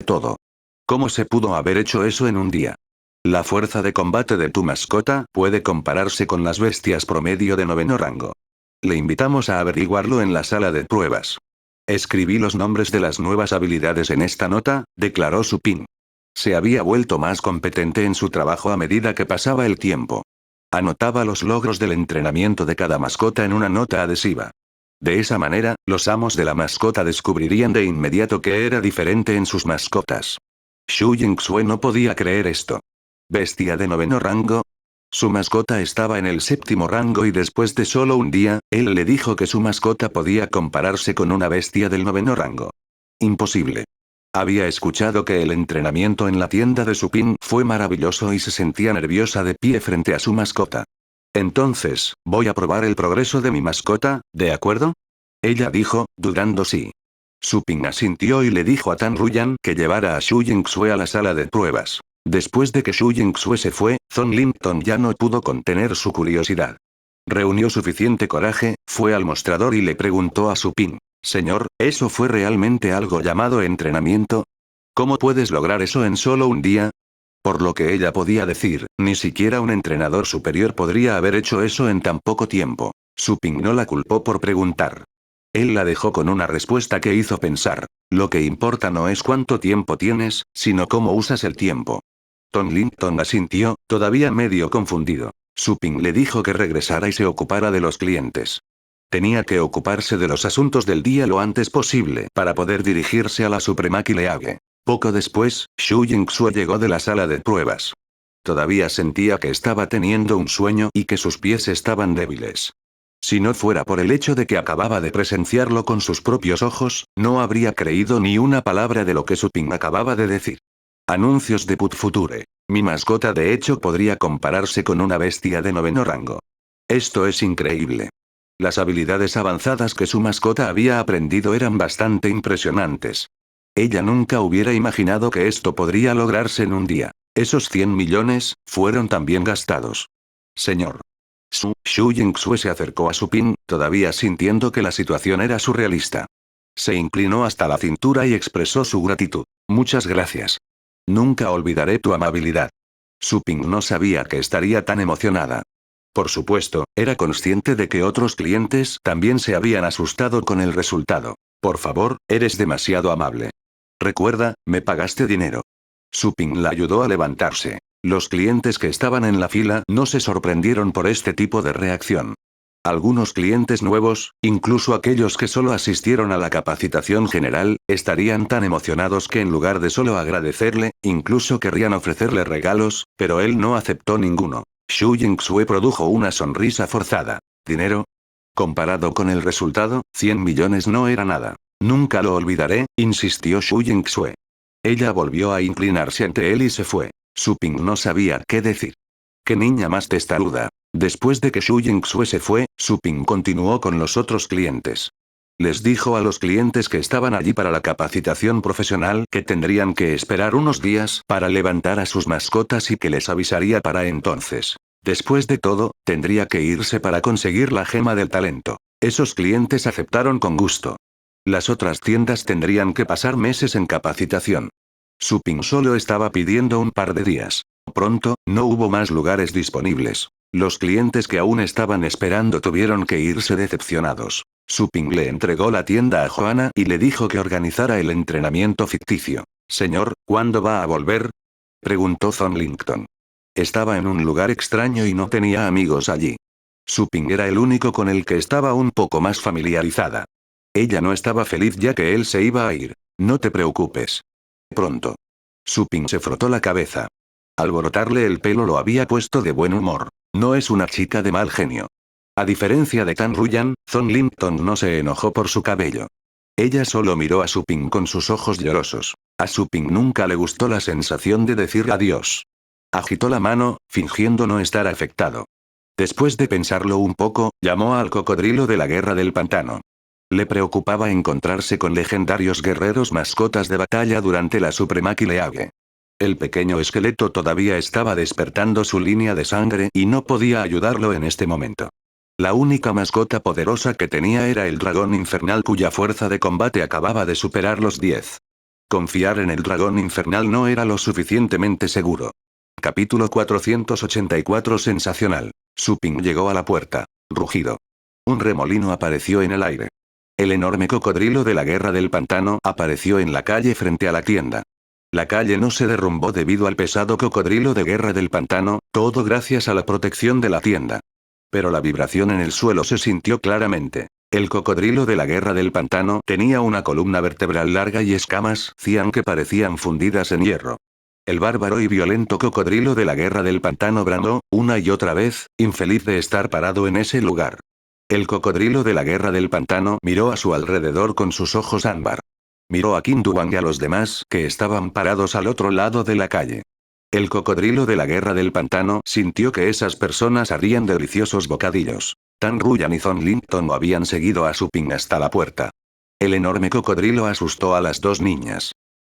Todo. ¿Cómo se pudo haber hecho eso en un día? La fuerza de combate de tu mascota puede compararse con las bestias promedio de 9º rango. Le invitamos a averiguarlo en la sala de pruebas. Escribí los nombres de las nuevas habilidades en esta nota, declaró Supin. Se había vuelto más competente en su trabajo a medida que pasaba el tiempo. Anotaba los logros del entrenamiento de cada mascota en una nota adhesiva. De esa manera, los amos de la mascota descubrirían de inmediato que era diferente en sus mascotas. Xu Yingxue no podía creer esto. ¿Bestia de 9º rango? Su mascota estaba en el 7º rango y después de solo un día, él le dijo que su mascota podía compararse con una bestia del 9º rango. Imposible. Había escuchado que el entrenamiento en la tienda de Supin fue maravilloso y se sentía nerviosa de pie frente a su mascota. Entonces, voy a probar el progreso de mi mascota, ¿de acuerdo? Ella dijo, dudando sí. Supin asintió y le dijo a Tan Ruyan que llevara a Xu Yingxue a la sala de pruebas. Después de que Xu Yingxue se fue, Zhong Linton ya no pudo contener su curiosidad. Reunió suficiente coraje, fue al mostrador y le preguntó a Supin. Señor, ¿eso fue realmente algo llamado entrenamiento? ¿Cómo puedes lograr eso en solo un día? Por lo que ella podía decir, ni siquiera un entrenador superior podría haber hecho eso en tan poco tiempo. Supin no la culpó por preguntar. Él la dejó con una respuesta que hizo pensar. Lo que importa no es cuánto tiempo tienes, sino cómo usas el tiempo. Tom Linton asintió, todavía medio confundido. Supin le dijo que regresara y se ocupara de los clientes. Tenía que ocuparse de los asuntos del día lo antes posible para poder dirigirse a la Supremaki League. Poco después, Xu Yingxue llegó de la sala de pruebas. Todavía sentía que estaba teniendo un sueño y que sus pies estaban débiles. Si no fuera por el hecho de que acababa de presenciarlo con sus propios ojos, no habría creído ni una palabra de lo que Supin acababa de decir. Anuncios de Put Future. Mi mascota de hecho podría compararse con una bestia de 9º rango. Esto es increíble. Las habilidades avanzadas que su mascota había aprendido eran bastante impresionantes. Ella nunca hubiera imaginado que esto podría lograrse en un día. Esos 100 millones, fueron también gastados. Señor. Xu Yingxue se acercó a Supin, todavía sintiendo que la situación era surrealista. Se inclinó hasta la cintura y expresó su gratitud. Muchas gracias. Nunca olvidaré tu amabilidad. Supin no sabía que estaría tan emocionada. Por supuesto, era consciente de que otros clientes también se habían asustado con el resultado. Por favor, eres demasiado amable. Recuerda, me pagaste dinero. Supin la ayudó a levantarse. Los clientes que estaban en la fila no se sorprendieron por este tipo de reacción. Algunos clientes nuevos, incluso aquellos que solo asistieron a la capacitación general, estarían tan emocionados que en lugar de solo agradecerle, incluso querrían ofrecerle regalos, pero él no aceptó ninguno. Xu Yingxue produjo una sonrisa forzada. ¿Dinero? Comparado con el resultado, 100 millones no era nada. Nunca lo olvidaré, insistió Xu Yingxue. Ella volvió a inclinarse ante él y se fue. Supin no sabía qué decir. ¡Qué niña más testaruda! Después de que Xu Yingxue se fue, Supin continuó con los otros clientes. Les dijo a los clientes que estaban allí para la capacitación profesional que tendrían que esperar unos días para levantar a sus mascotas y que les avisaría para entonces. Después de todo, tendría que irse para conseguir la gema del talento. Esos clientes aceptaron con gusto. Las otras tiendas tendrían que pasar meses en capacitación. Supin solo estaba pidiendo un par de días. Pronto, no hubo más lugares disponibles. Los clientes que aún estaban esperando tuvieron que irse decepcionados. Supin le entregó la tienda a Joanna y le dijo que organizara el entrenamiento ficticio. Señor, ¿cuándo va a volver? Preguntó Zhong Linton. Estaba en un lugar extraño y no tenía amigos allí. Supin era el único con el que estaba un poco más familiarizada. Ella no estaba feliz ya que él se iba a ir. No te preocupes. Pronto. Supin se frotó la cabeza. Alborotarle el pelo lo había puesto de buen humor. No es una chica de mal genio. A diferencia de Tan Ruyan, Zhong Linton no se enojó por su cabello. Ella solo miró a Supin con sus ojos llorosos. A Supin nunca le gustó la sensación de decir adiós. Agitó la mano, fingiendo no estar afectado. Después de pensarlo un poco, llamó al cocodrilo de la guerra del pantano. Le preocupaba encontrarse con legendarios guerreros mascotas de batalla durante la Supremaki League. El pequeño esqueleto todavía estaba despertando su línea de sangre y no podía ayudarlo en este momento. La única mascota poderosa que tenía era el dragón infernal cuya fuerza de combate acababa de superar los 10. Confiar en el dragón infernal no era lo suficientemente seguro. Capítulo 484 Sensacional. Su Ping llegó a la puerta. Rugido. Un remolino apareció en el aire. El enorme cocodrilo de la guerra del pantano apareció en la calle frente a la tienda. La calle no se derrumbó debido al pesado cocodrilo de guerra del pantano, todo gracias a la protección de la tienda. Pero la vibración en el suelo se sintió claramente. El cocodrilo de la guerra del pantano tenía una columna vertebral larga y escamas cian que parecían fundidas en hierro. El bárbaro y violento cocodrilo de la guerra del pantano bramó, una y otra vez, infeliz de estar parado en ese lugar. El cocodrilo de la guerra del pantano miró a su alrededor con sus ojos ámbar. Miró a Qin-Duan y a los demás que estaban parados al otro lado de la calle. El cocodrilo de la guerra del pantano sintió que esas personas harían deliciosos bocadillos. Tan Ruyan y Zhong Linton habían seguido a Su Ping hasta la puerta. El enorme cocodrilo asustó a las dos niñas.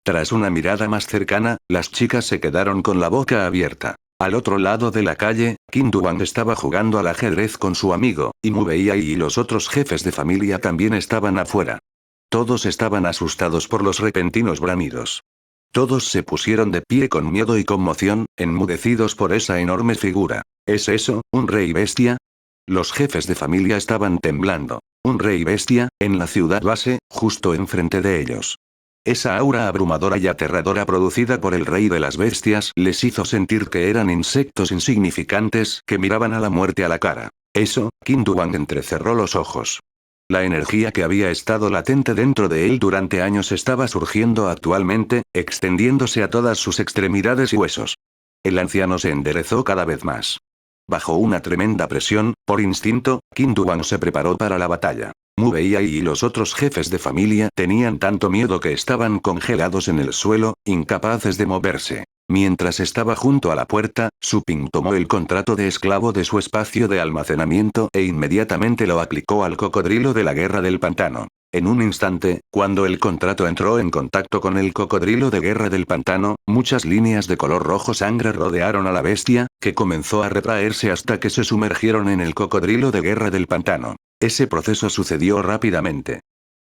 Tras una mirada más cercana, las chicas se quedaron con la boca abierta. Al otro lado de la calle, Qin-Duan estaba jugando al ajedrez con su amigo, y Mu Beiyai y los otros jefes de familia también estaban afuera. Todos estaban asustados por los repentinos bramidos. Todos se pusieron de pie con miedo y conmoción, enmudecidos por esa enorme figura. ¿Es eso, un rey bestia? Los jefes de familia estaban temblando. Un rey bestia, en la ciudad base, justo enfrente de ellos. Esa aura abrumadora y aterradora producida por el rey de las bestias les hizo sentir que eran insectos insignificantes que miraban a la muerte a la cara. Eso, Qin-Duan entrecerró los ojos. La energía que había estado latente dentro de él durante años estaba surgiendo actualmente, extendiéndose a todas sus extremidades y huesos. El anciano se enderezó cada vez más. Bajo una tremenda presión, por instinto, Qin-Duan se preparó para la batalla. Mu Beiyai y los otros jefes de familia tenían tanto miedo que estaban congelados en el suelo, incapaces de moverse. Mientras estaba junto a la puerta, Su Ping tomó el contrato de esclavo de su espacio de almacenamiento e inmediatamente lo aplicó al cocodrilo de la guerra del pantano. En un instante, cuando el contrato entró en contacto con el cocodrilo de guerra del pantano, muchas líneas de color rojo sangre rodearon a la bestia, que comenzó a retraerse hasta que se sumergieron en el cocodrilo de guerra del pantano. Ese proceso sucedió rápidamente.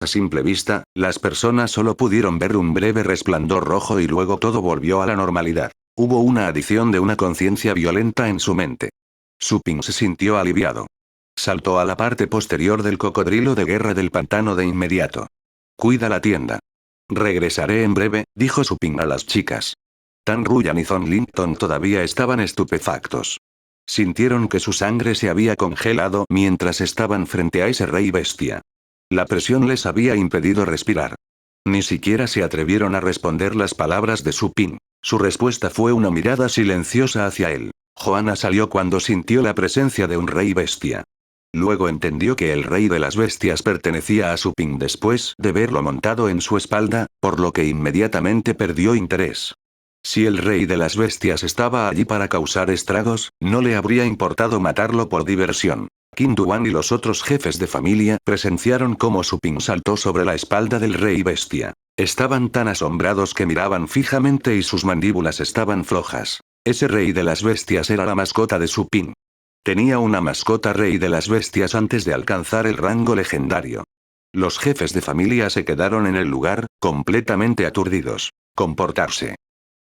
A simple vista, las personas solo pudieron ver un breve resplandor rojo y luego todo volvió a la normalidad. Hubo una adición de una conciencia violenta en su mente. Su Ping se sintió aliviado. Saltó a la parte posterior del cocodrilo de guerra del pantano de inmediato. Cuida la tienda. Regresaré en breve, dijo Su Ping a las chicas. Tan Ruyan y Zhong Linton todavía estaban estupefactos. Sintieron que su sangre se había congelado mientras estaban frente a ese rey bestia. La presión les había impedido respirar. Ni siquiera se atrevieron a responder las palabras de Su Ping. Su respuesta fue una mirada silenciosa hacia él. Joanna salió cuando sintió la presencia de un rey bestia. Luego entendió que el rey de las bestias pertenecía a Su Ping después de verlo montado en su espalda, por lo que inmediatamente perdió interés. Si el rey de las bestias estaba allí para causar estragos, no le habría importado matarlo por diversión. Qin-Duan y los otros jefes de familia presenciaron cómo Su Ping saltó sobre la espalda del rey bestia. Estaban tan asombrados que miraban fijamente y sus mandíbulas estaban flojas. Ese rey de las bestias era la mascota de Su Ping. Tenía una mascota rey de las bestias antes de alcanzar el rango legendario. Los jefes de familia se quedaron en el lugar, completamente aturdidos. Comportarse.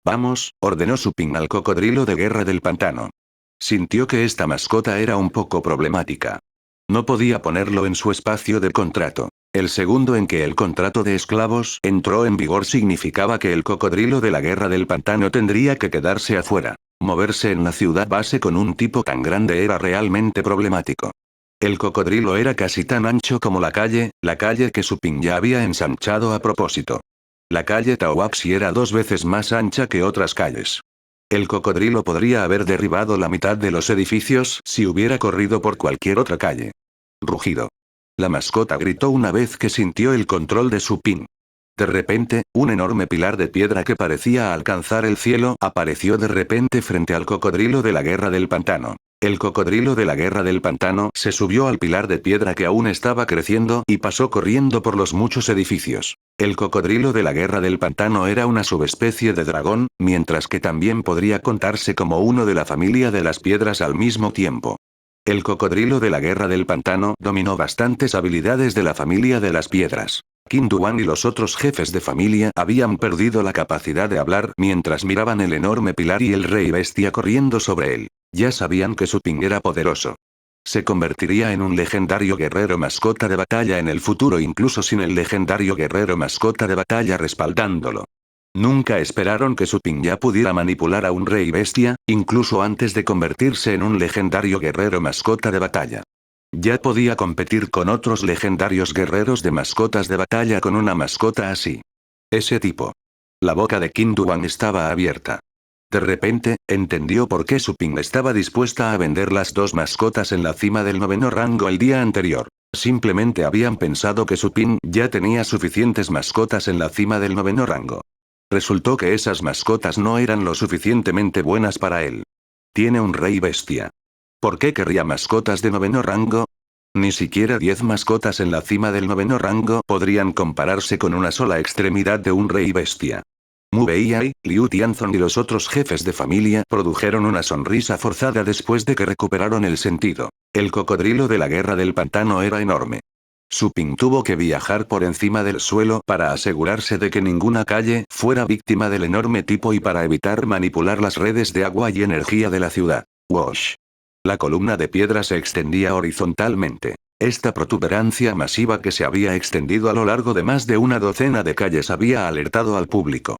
Vamos, ordenó Su Ping al cocodrilo de guerra del pantano. Sintió que esta mascota era un poco problemática. No podía ponerlo en su espacio de contrato. El segundo en que el contrato de esclavos entró en vigor significaba que el cocodrilo de la guerra del pantano tendría que quedarse afuera. Moverse en la ciudad base con un tipo tan grande era realmente problemático. El cocodrilo era casi tan ancho como la calle que Su Ping ya había ensanchado a propósito. La calle Taoaxi era 2 veces más ancha que otras calles. El cocodrilo podría haber derribado la mitad de los edificios si hubiera corrido por cualquier otra calle. Rugido. La mascota gritó una vez que sintió el control de Su Ping. De repente, un enorme pilar de piedra que parecía alcanzar el cielo apareció de repente frente al cocodrilo de la guerra del pantano. El cocodrilo de la guerra del pantano se subió al pilar de piedra que aún estaba creciendo y pasó corriendo por los muchos edificios. El cocodrilo de la guerra del pantano era una subespecie de dragón, mientras que también podría contarse como uno de la familia de las piedras al mismo tiempo. El cocodrilo de la guerra del pantano dominó bastantes habilidades de la familia de las piedras. Qin Duan y los otros jefes de familia habían perdido la capacidad de hablar mientras miraban el enorme pilar y el rey bestia corriendo sobre él. Ya sabían que Su Ping era poderoso. Se convertiría en un legendario guerrero mascota de batalla en el futuro incluso sin el legendario guerrero mascota de batalla respaldándolo. Nunca esperaron que Su Ping ya pudiera manipular a un rey bestia, incluso antes de convertirse en un legendario guerrero mascota de batalla. Ya podía competir con otros legendarios guerreros de mascotas de batalla con una mascota así. Ese tipo. La boca de Qin Duan estaba abierta. De repente, entendió por qué Su Ping estaba dispuesta a vender las dos mascotas en la cima del 9º rango el día anterior. Simplemente habían pensado que Su Ping ya tenía suficientes mascotas en la cima del 9º rango. Resultó que esas mascotas no eran lo suficientemente buenas para él. Tiene un rey bestia. ¿Por qué querría mascotas de 9º rango? Ni siquiera 10 mascotas en la cima del 9º rango podrían compararse con una sola extremidad de un rey bestia. Mu Beiai, Liu Tianzong y los otros jefes de familia produjeron una sonrisa forzada después de que recuperaron el sentido. El cocodrilo de la guerra del pantano era enorme. Su Ping tuvo que viajar por encima del suelo para asegurarse de que ninguna calle fuera víctima del enorme tipo y para evitar manipular las redes de agua y energía de la ciudad. Wash. La columna de piedra se extendía horizontalmente. Esta protuberancia masiva que se había extendido a lo largo de más de una docena de calles había alertado al público.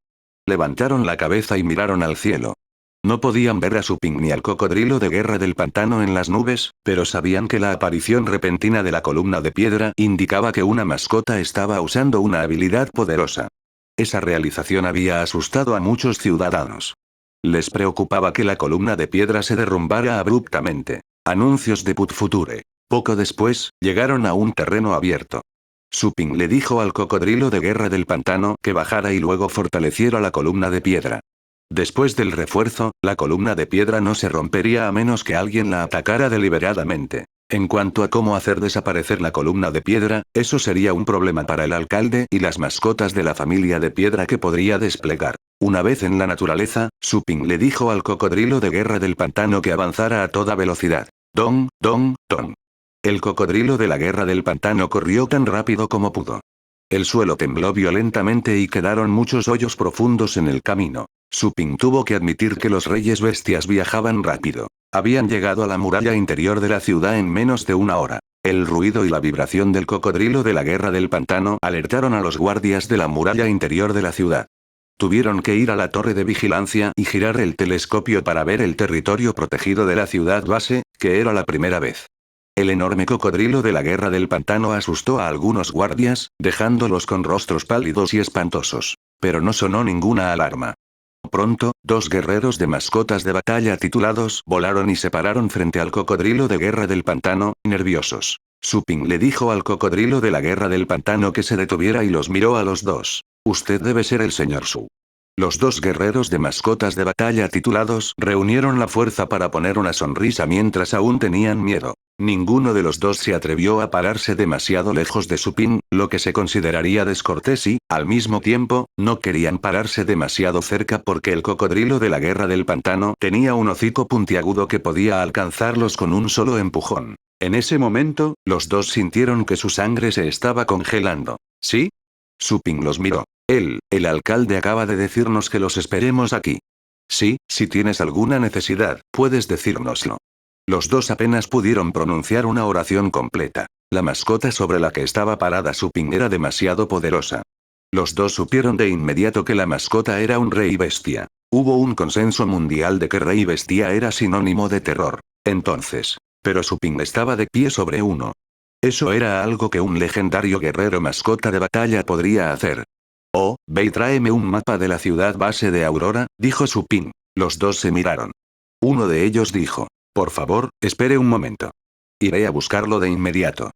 Levantaron la cabeza y miraron al cielo. No podían ver a Su Ping ni al cocodrilo de guerra del pantano en las nubes, pero sabían que la aparición repentina de la columna de piedra indicaba que una mascota estaba usando una habilidad poderosa. Esa realización había asustado a muchos ciudadanos. Les preocupaba que la columna de piedra se derrumbara abruptamente. Anuncios de Put Future. Poco después, llegaron a un terreno abierto. Su Ping le dijo al cocodrilo de guerra del pantano que bajara y luego fortaleciera la columna de piedra. Después del refuerzo, la columna de piedra no se rompería a menos que alguien la atacara deliberadamente. En cuanto a cómo hacer desaparecer la columna de piedra, eso sería un problema para el alcalde y las mascotas de la familia de piedra que podría desplegar. Una vez en la naturaleza, Su Ping le dijo al cocodrilo de guerra del pantano que avanzara a toda velocidad. Dong, dong, dong. El cocodrilo de la guerra del pantano corrió tan rápido como pudo. El suelo tembló violentamente y quedaron muchos hoyos profundos en el camino. Su Ping tuvo que admitir que los reyes bestias viajaban rápido. Habían llegado a la muralla interior de la ciudad en menos de una hora. El ruido y la vibración del cocodrilo de la guerra del pantano alertaron a los guardias de la muralla interior de la ciudad. Tuvieron que ir a la torre de vigilancia y girar el telescopio para ver el territorio protegido de la ciudad base, que era la primera vez. El enorme cocodrilo de la guerra del pantano asustó a algunos guardias, dejándolos con rostros pálidos y espantosos. Pero no sonó ninguna alarma. Pronto, dos guerreros de mascotas de batalla titulados volaron y se pararon frente al cocodrilo de guerra del pantano, nerviosos. Su Ping le dijo al cocodrilo de la guerra del pantano que se detuviera y los miró a los dos. Usted debe ser el señor Su. Los dos guerreros de mascotas de batalla titulados reunieron la fuerza para poner una sonrisa mientras aún tenían miedo. Ninguno de los dos se atrevió a pararse demasiado lejos de Su Ping, lo que se consideraría descortés y, al mismo tiempo, no querían pararse demasiado cerca porque el cocodrilo de la guerra del pantano tenía un hocico puntiagudo que podía alcanzarlos con un solo empujón. En ese momento, los dos sintieron que su sangre se estaba congelando. ¿Sí? Su Ping los miró. El alcalde acaba de decirnos que los esperemos aquí. Sí, si tienes alguna necesidad, puedes decírnoslo. Los dos apenas pudieron pronunciar una oración completa. La mascota sobre la que estaba parada Su Ping era demasiado poderosa. Los dos supieron de inmediato que la mascota era un rey bestia. Hubo un consenso mundial de que rey bestia era sinónimo de terror. Entonces. Pero Su Ping estaba de pie sobre uno. Eso era algo que un legendario guerrero mascota de batalla podría hacer. Oh, ve y tráeme un mapa de la ciudad base de Aurora, dijo Su Ping. Los dos se miraron. Uno de ellos dijo. Por favor, espere un momento. Iré a buscarlo de inmediato.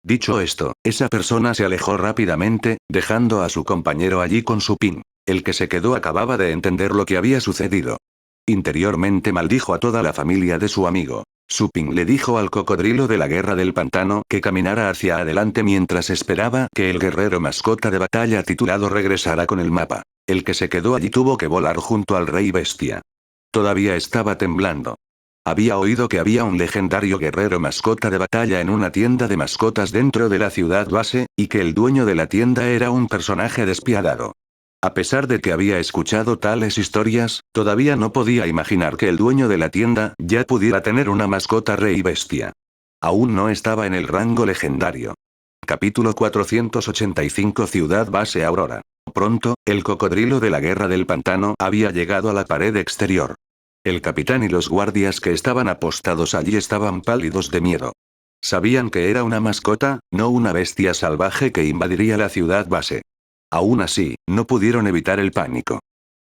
Dicho esto, esa persona se alejó rápidamente, dejando a su compañero allí con Su Ping. El que se quedó acababa de entender lo que había sucedido. Interiormente maldijo a toda la familia de su amigo. Suping le dijo al cocodrilo de la guerra del pantano que caminara hacia adelante mientras esperaba que el guerrero mascota de batalla titulado regresara con el mapa. El que se quedó allí tuvo que volar junto al rey bestia. Todavía estaba temblando. Había oído que había un legendario guerrero mascota de batalla en una tienda de mascotas dentro de la ciudad base, y que el dueño de la tienda era un personaje despiadado. A pesar de que había escuchado tales historias, todavía no podía imaginar que el dueño de la tienda ya pudiera tener una mascota rey bestia. Aún no estaba en el rango legendario. Capítulo 485 Ciudad Base Aurora. Pronto, el cocodrilo de la guerra del pantano había llegado a la pared exterior. El capitán y los guardias que estaban apostados allí estaban pálidos de miedo. Sabían que era una mascota, no una bestia salvaje que invadiría la ciudad base. Aún así, no pudieron evitar el pánico.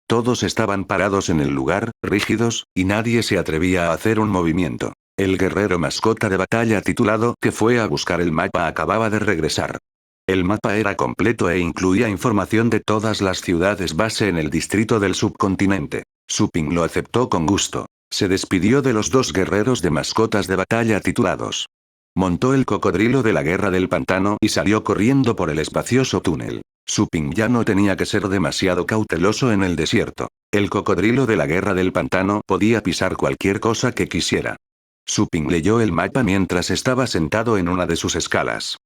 Todos estaban parados en el lugar, rígidos, y nadie se atrevía a hacer un movimiento. El guerrero mascota de batalla titulado que fue a buscar el mapa acababa de regresar. El mapa era completo e incluía información de todas las ciudades base en el distrito del subcontinente. Suping lo aceptó con gusto. Se despidió de los dos guerreros de mascotas de batalla titulados. Montó el cocodrilo de la guerra del pantano y salió corriendo por el espacioso túnel. Suping ya no tenía que ser demasiado cauteloso en el desierto. El cocodrilo de la guerra del pantano podía pisar cualquier cosa que quisiera. Suping leyó el mapa mientras estaba sentado en una de sus escalas.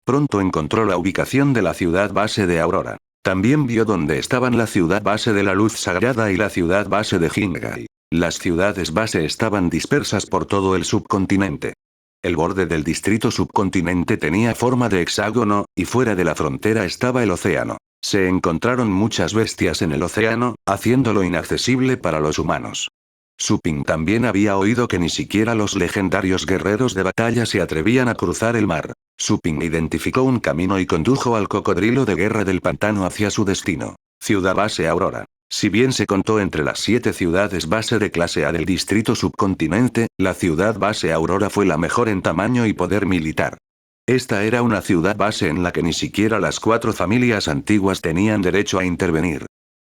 Pronto encontró la ubicación de la ciudad base de Aurora. También vio dónde estaban la ciudad base de la luz sagrada y la ciudad base de Jingai. Las ciudades base estaban dispersas por todo el subcontinente. El borde del distrito subcontinente tenía forma de hexágono, y fuera de la frontera estaba el océano. Se encontraron muchas bestias en el océano, haciéndolo inaccesible para los humanos. Suping también había oído que ni siquiera los legendarios guerreros de batalla se atrevían a cruzar el mar. Suping identificó un camino y condujo al cocodrilo de guerra del pantano hacia su destino. Ciudad base Aurora. Si bien se contó entre las 7 ciudades base de clase A del distrito subcontinente, la ciudad base Aurora fue la mejor en tamaño y poder militar. Esta era una ciudad base en la que ni siquiera las 4 familias antiguas tenían derecho a intervenir.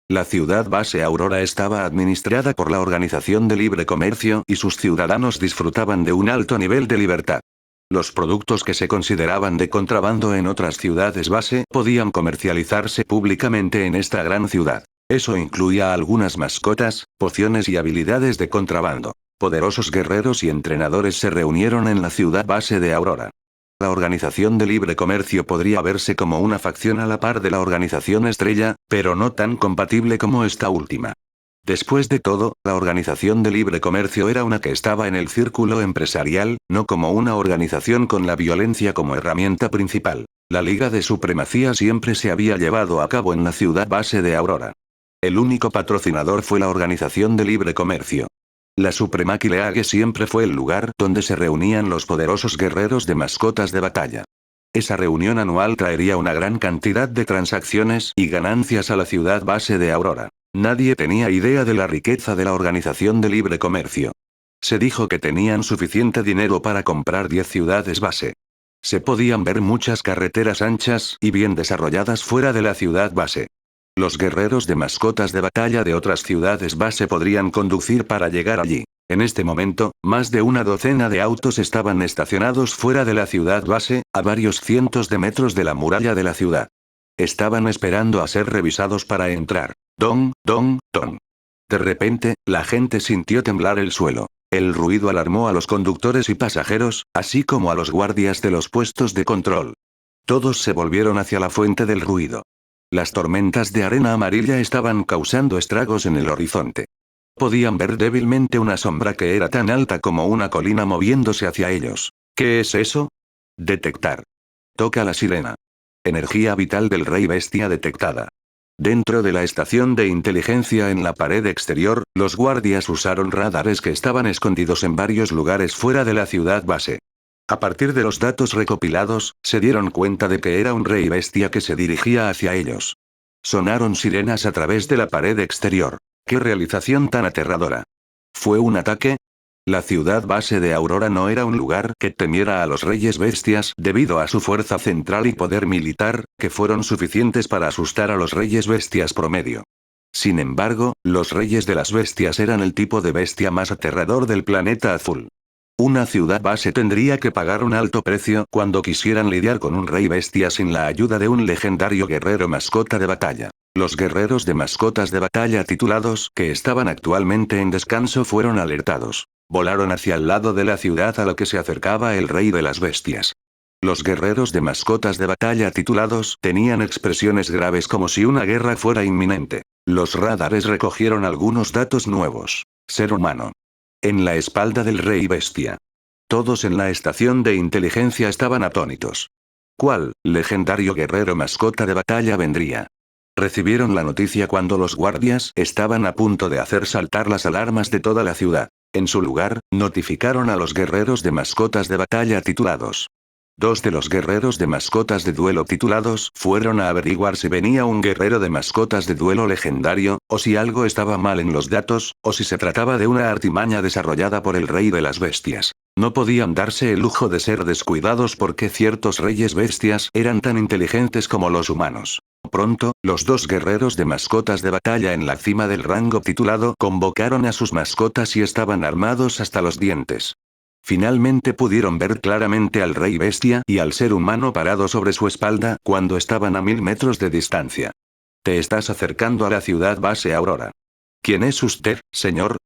La ciudad base Aurora estaba administrada por la Organización de Libre Comercio y sus ciudadanos disfrutaban de un alto nivel de libertad. Los productos que se consideraban de contrabando en otras ciudades base podían comercializarse públicamente en esta gran ciudad. Eso incluía algunas mascotas, pociones y habilidades de contrabando. Poderosos guerreros y entrenadores se reunieron en la ciudad base de Aurora. La Organización de Libre Comercio podría verse como una facción a la par de la Organización Estrella, pero no tan compatible como esta última. Después de todo, la Organización de Libre Comercio era una que estaba en el círculo empresarial, no como una organización con la violencia como herramienta principal. La Liga de Supremacía siempre se había llevado a cabo en la ciudad base de Aurora. El único patrocinador fue la Organización de Libre Comercio. La Supremacy League siempre fue el lugar donde se reunían los poderosos guerreros de mascotas de batalla. Esa reunión anual traería una gran cantidad de transacciones y ganancias a la ciudad base de Aurora. Nadie tenía idea de la riqueza de la Organización de Libre Comercio. Se dijo que tenían suficiente dinero para comprar 10 ciudades base. Se podían ver muchas carreteras anchas y bien desarrolladas fuera de la ciudad base. Los guerreros de mascotas de batalla de otras ciudades base podrían conducir para llegar allí. En este momento, más de una docena de autos estaban estacionados fuera de la ciudad base, a varios cientos de metros de la muralla de la ciudad. Estaban esperando a ser revisados para entrar. Dong, dong, dong. De repente, la gente sintió temblar el suelo. El ruido alarmó a los conductores y pasajeros, así como a los guardias de los puestos de control. Todos se volvieron hacia la fuente del ruido. Las tormentas de arena amarilla estaban causando estragos en el horizonte. Podían ver débilmente una sombra que era tan alta como una colina moviéndose hacia ellos. ¿Qué es eso? Detectar. Toca la sirena. Energía vital del rey bestia detectada. Dentro de la estación de inteligencia en la pared exterior, los guardias usaron radares que estaban escondidos en varios lugares fuera de la ciudad base. A partir de los datos recopilados, se dieron cuenta de que era un rey bestia que se dirigía hacia ellos. Sonaron sirenas a través de la pared exterior. ¡Qué realización tan aterradora! ¿Fue un ataque? La ciudad base de Aurora no era un lugar que temiera a los reyes bestias debido a su fuerza central y poder militar, que fueron suficientes para asustar a los reyes bestias promedio. Sin embargo, los reyes de las bestias eran el tipo de bestia más aterrador del planeta azul. Una ciudad base tendría que pagar un alto precio cuando quisieran lidiar con un rey bestia sin la ayuda de un legendario guerrero mascota de batalla. Los guerreros de mascotas de batalla titulados que estaban actualmente en descanso fueron alertados. Volaron hacia el lado de la ciudad a lo que se acercaba el rey de las bestias. Los guerreros de mascotas de batalla titulados tenían expresiones graves como si una guerra fuera inminente. Los radares recogieron algunos datos nuevos. Ser humano. En la espalda del rey bestia. Todos en la estación de inteligencia estaban atónitos. ¿Cuál legendario guerrero mascota de batalla vendría? Recibieron la noticia cuando los guardias estaban a punto de hacer saltar las alarmas de toda la ciudad. En su lugar, notificaron a los guerreros de mascotas de batalla titulados. Dos de los guerreros de mascotas de duelo titulados fueron a averiguar si venía un guerrero de mascotas de duelo legendario, o si algo estaba mal en los datos, o si se trataba de una artimaña desarrollada por el rey de las bestias. No podían darse el lujo de ser descuidados porque ciertos reyes bestias eran tan inteligentes como los humanos. Pronto, los dos guerreros de mascotas de batalla en la cima del rango titulado convocaron a sus mascotas y estaban armados hasta los dientes. Finalmente pudieron ver claramente al rey bestia y al ser humano parado sobre su espalda cuando estaban a 1000 metros de distancia. Te estás acercando a la ciudad base Aurora. ¿Quién es usted, señor?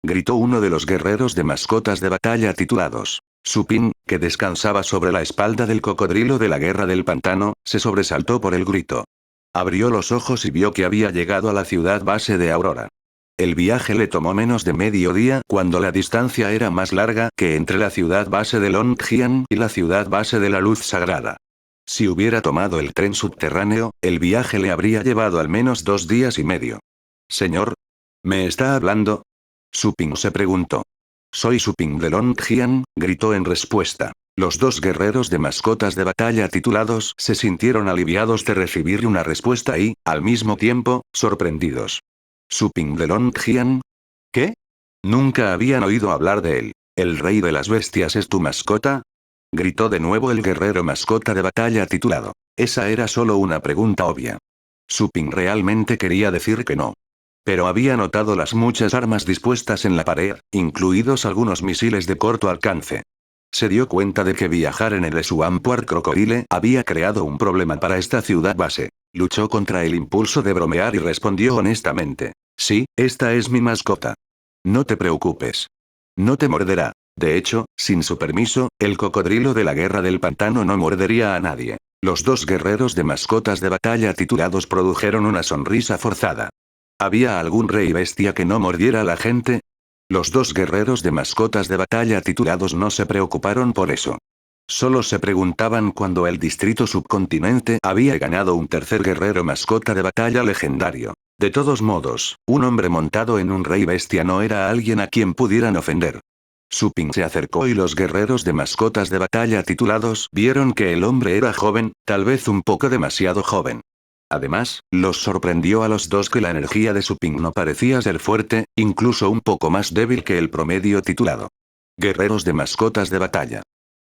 Gritó uno de los guerreros de mascotas de batalla titulados. Supin, que descansaba sobre la espalda del cocodrilo de la guerra del pantano, se sobresaltó por el grito. Abrió los ojos y vio que había llegado a la ciudad base de Aurora. El viaje le tomó menos de medio día cuando la distancia era más larga que entre la ciudad base de Longjian y la ciudad base de la Luz Sagrada. Si hubiera tomado el tren subterráneo, el viaje le habría llevado al menos 2 días y medio. Señor, ¿me está hablando? Suping se preguntó. Soy Suping de Longjian, gritó en respuesta. Los dos guerreros de mascotas de batalla titulados se sintieron aliviados de recibir una respuesta y, al mismo tiempo, sorprendidos. ¿Suping de Longjian? ¿Qué? Nunca habían oído hablar de él. ¿El rey de las bestias es tu mascota? Gritó de nuevo el guerrero mascota de batalla titulado. Esa era solo una pregunta obvia. Suping realmente quería decir que no. Pero había notado las muchas armas dispuestas en la pared, incluidos algunos misiles de corto alcance. Se dio cuenta de que viajar en el Swampward Crocodile había creado un problema para esta ciudad base. Luchó contra el impulso de bromear y respondió honestamente. Sí, esta es mi mascota. No te preocupes. No te morderá. De hecho, sin su permiso, el cocodrilo de la guerra del pantano no mordería a nadie. Los dos guerreros de mascotas de batalla titulados produjeron una sonrisa forzada. ¿Había algún rey bestia que no mordiera a la gente? Los dos guerreros de mascotas de batalla titulados no se preocuparon por eso. Solo se preguntaban cuando el distrito subcontinente había ganado un tercer guerrero mascota de batalla legendario. De todos modos, un hombre montado en un rey bestia no era alguien a quien pudieran ofender. Suping se acercó y los guerreros de mascotas de batalla titulados vieron que el hombre era joven, tal vez un poco demasiado joven. Además, los sorprendió a los dos que la energía de Suping no parecía ser fuerte, incluso un poco más débil que el promedio titulado. Guerreros de mascotas de batalla.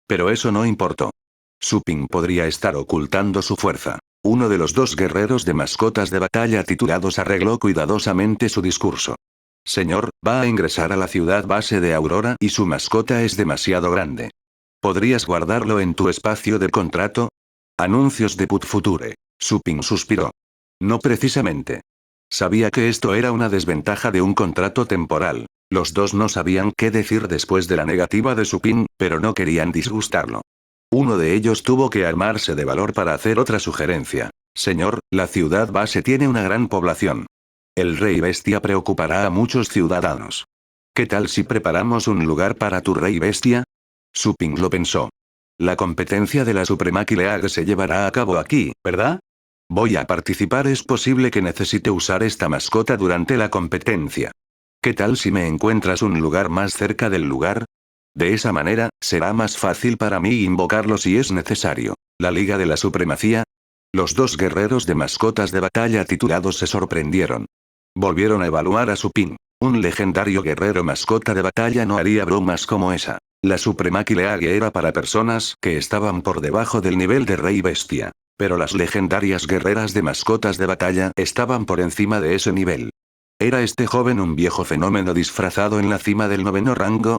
Pero eso no importó. Suping podría estar ocultando su fuerza. Uno de los dos guerreros de mascotas de batalla titulados arregló cuidadosamente su discurso. Señor, va a ingresar a la ciudad base de Aurora y su mascota es demasiado grande. ¿Podrías guardarlo en tu espacio de contrato? Anuncios de Put Future. Suping suspiró. No precisamente. Sabía que esto era una desventaja de un contrato temporal. Los dos no sabían qué decir después de la negativa de Suping, pero no querían disgustarlo. Uno de ellos tuvo que armarse de valor para hacer otra sugerencia. Señor, la ciudad base tiene una gran población. El rey bestia preocupará a muchos ciudadanos. ¿Qué tal si preparamos un lugar para tu rey bestia? Suping lo pensó. La competencia de la Supremacy League se llevará a cabo aquí, ¿verdad? Voy a participar. Es posible que necesite usar esta mascota durante la competencia. ¿Qué tal si me encuentras un lugar más cerca del lugar? De esa manera, será más fácil para mí invocarlo si es necesario. ¿La Liga de la Supremacía? Los dos guerreros de mascotas de batalla titulados se sorprendieron. Volvieron a evaluar a Suping. Un legendario guerrero mascota de batalla no haría bromas como esa. La Supremacy League era para personas que estaban por debajo del nivel de rey bestia. Pero las legendarias guerreras de mascotas de batalla estaban por encima de ese nivel. ¿Era este joven un viejo fenómeno disfrazado en la cima del 9º rango?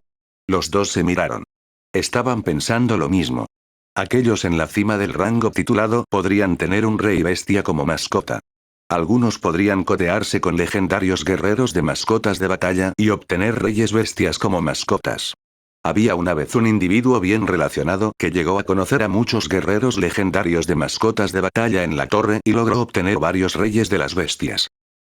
Los dos se miraron. Estaban pensando lo mismo. Aquellos en la cima del rango titulado podrían tener un rey bestia como mascota. Algunos podrían codearse con legendarios guerreros de mascotas de batalla y obtener reyes bestias como mascotas. Había una vez un individuo bien relacionado que llegó a conocer a muchos guerreros legendarios de mascotas de batalla en la torre y logró obtener varios reyes de las bestias.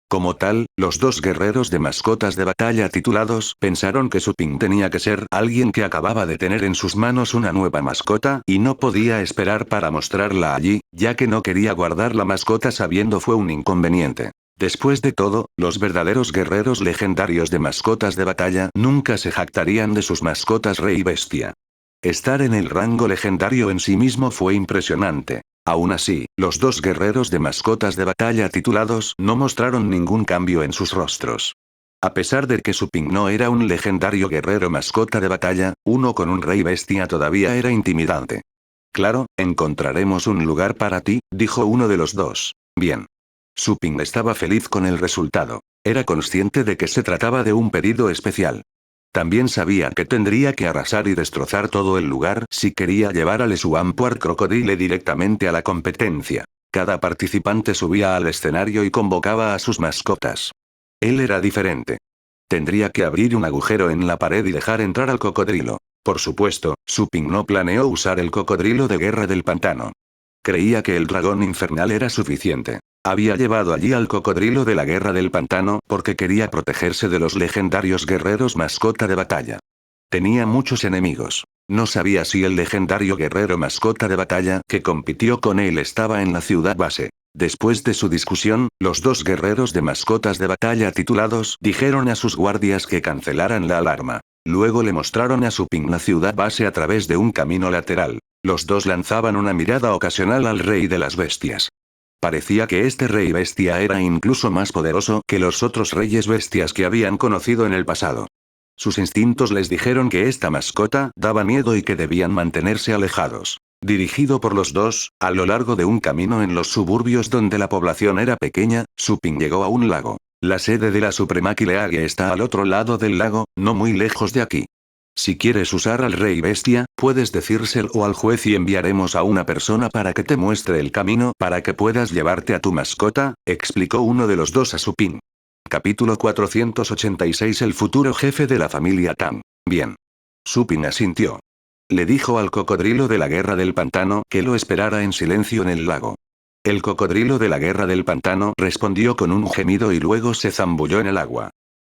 Como tal, los dos guerreros de mascotas de batalla titulados pensaron que Suping tenía que ser alguien que acababa de tener en sus manos una nueva mascota y no podía esperar para mostrarla allí, ya que no quería guardar la mascota sabiendo fue un inconveniente. Después de todo, los verdaderos guerreros legendarios de mascotas de batalla nunca se jactarían de sus mascotas rey y bestia. Estar en el rango legendario en sí mismo fue impresionante. Aún así, los dos guerreros de mascotas de batalla titulados no mostraron ningún cambio en sus rostros. A pesar de que Suping no era un legendario guerrero mascota de batalla, uno con un rey bestia todavía era intimidante. Claro, encontraremos un lugar para ti, dijo uno de los dos. Bien. Suping estaba feliz con el resultado. Era consciente de que se trataba de un pedido especial. También sabía que tendría que arrasar y destrozar todo el lugar si quería llevar al Swampward Crocodile directamente a la competencia. Cada participante subía al escenario y convocaba a sus mascotas. Él era diferente. Tendría que abrir un agujero en la pared y dejar entrar al cocodrilo. Por supuesto, Suping no planeó usar el cocodrilo de guerra del pantano. Creía que el dragón infernal era suficiente. Había llevado allí al cocodrilo de la guerra del pantano porque quería protegerse de los legendarios guerreros mascota de batalla. Tenía muchos enemigos. No sabía si el legendario guerrero mascota de batalla que compitió con él estaba en la ciudad base. Después de su discusión, los dos guerreros de mascotas de batalla titulados dijeron a sus guardias que cancelaran la alarma. Luego le mostraron a Suping la ciudad base a través de un camino lateral. Los dos lanzaban una mirada ocasional al rey de las bestias. Parecía que este rey bestia era incluso más poderoso que los otros reyes bestias que habían conocido en el pasado. Sus instintos les dijeron que esta mascota daba miedo y que debían mantenerse alejados. Dirigido por los dos, a lo largo de un camino en los suburbios donde la población era pequeña, Suping llegó a un lago. La sede de la Supremacy League está al otro lado del lago, no muy lejos de aquí. Si quieres usar al rey bestia, puedes decírselo al juez y enviaremos a una persona para que te muestre el camino para que puedas llevarte a tu mascota, explicó uno de los dos a Suping. Capítulo 486. El futuro jefe de la familia Tam. Bien. Suping asintió. Le dijo al cocodrilo de la guerra del pantano que lo esperara en silencio en el lago. El cocodrilo de la guerra del pantano respondió con un gemido y luego se zambulló en el agua.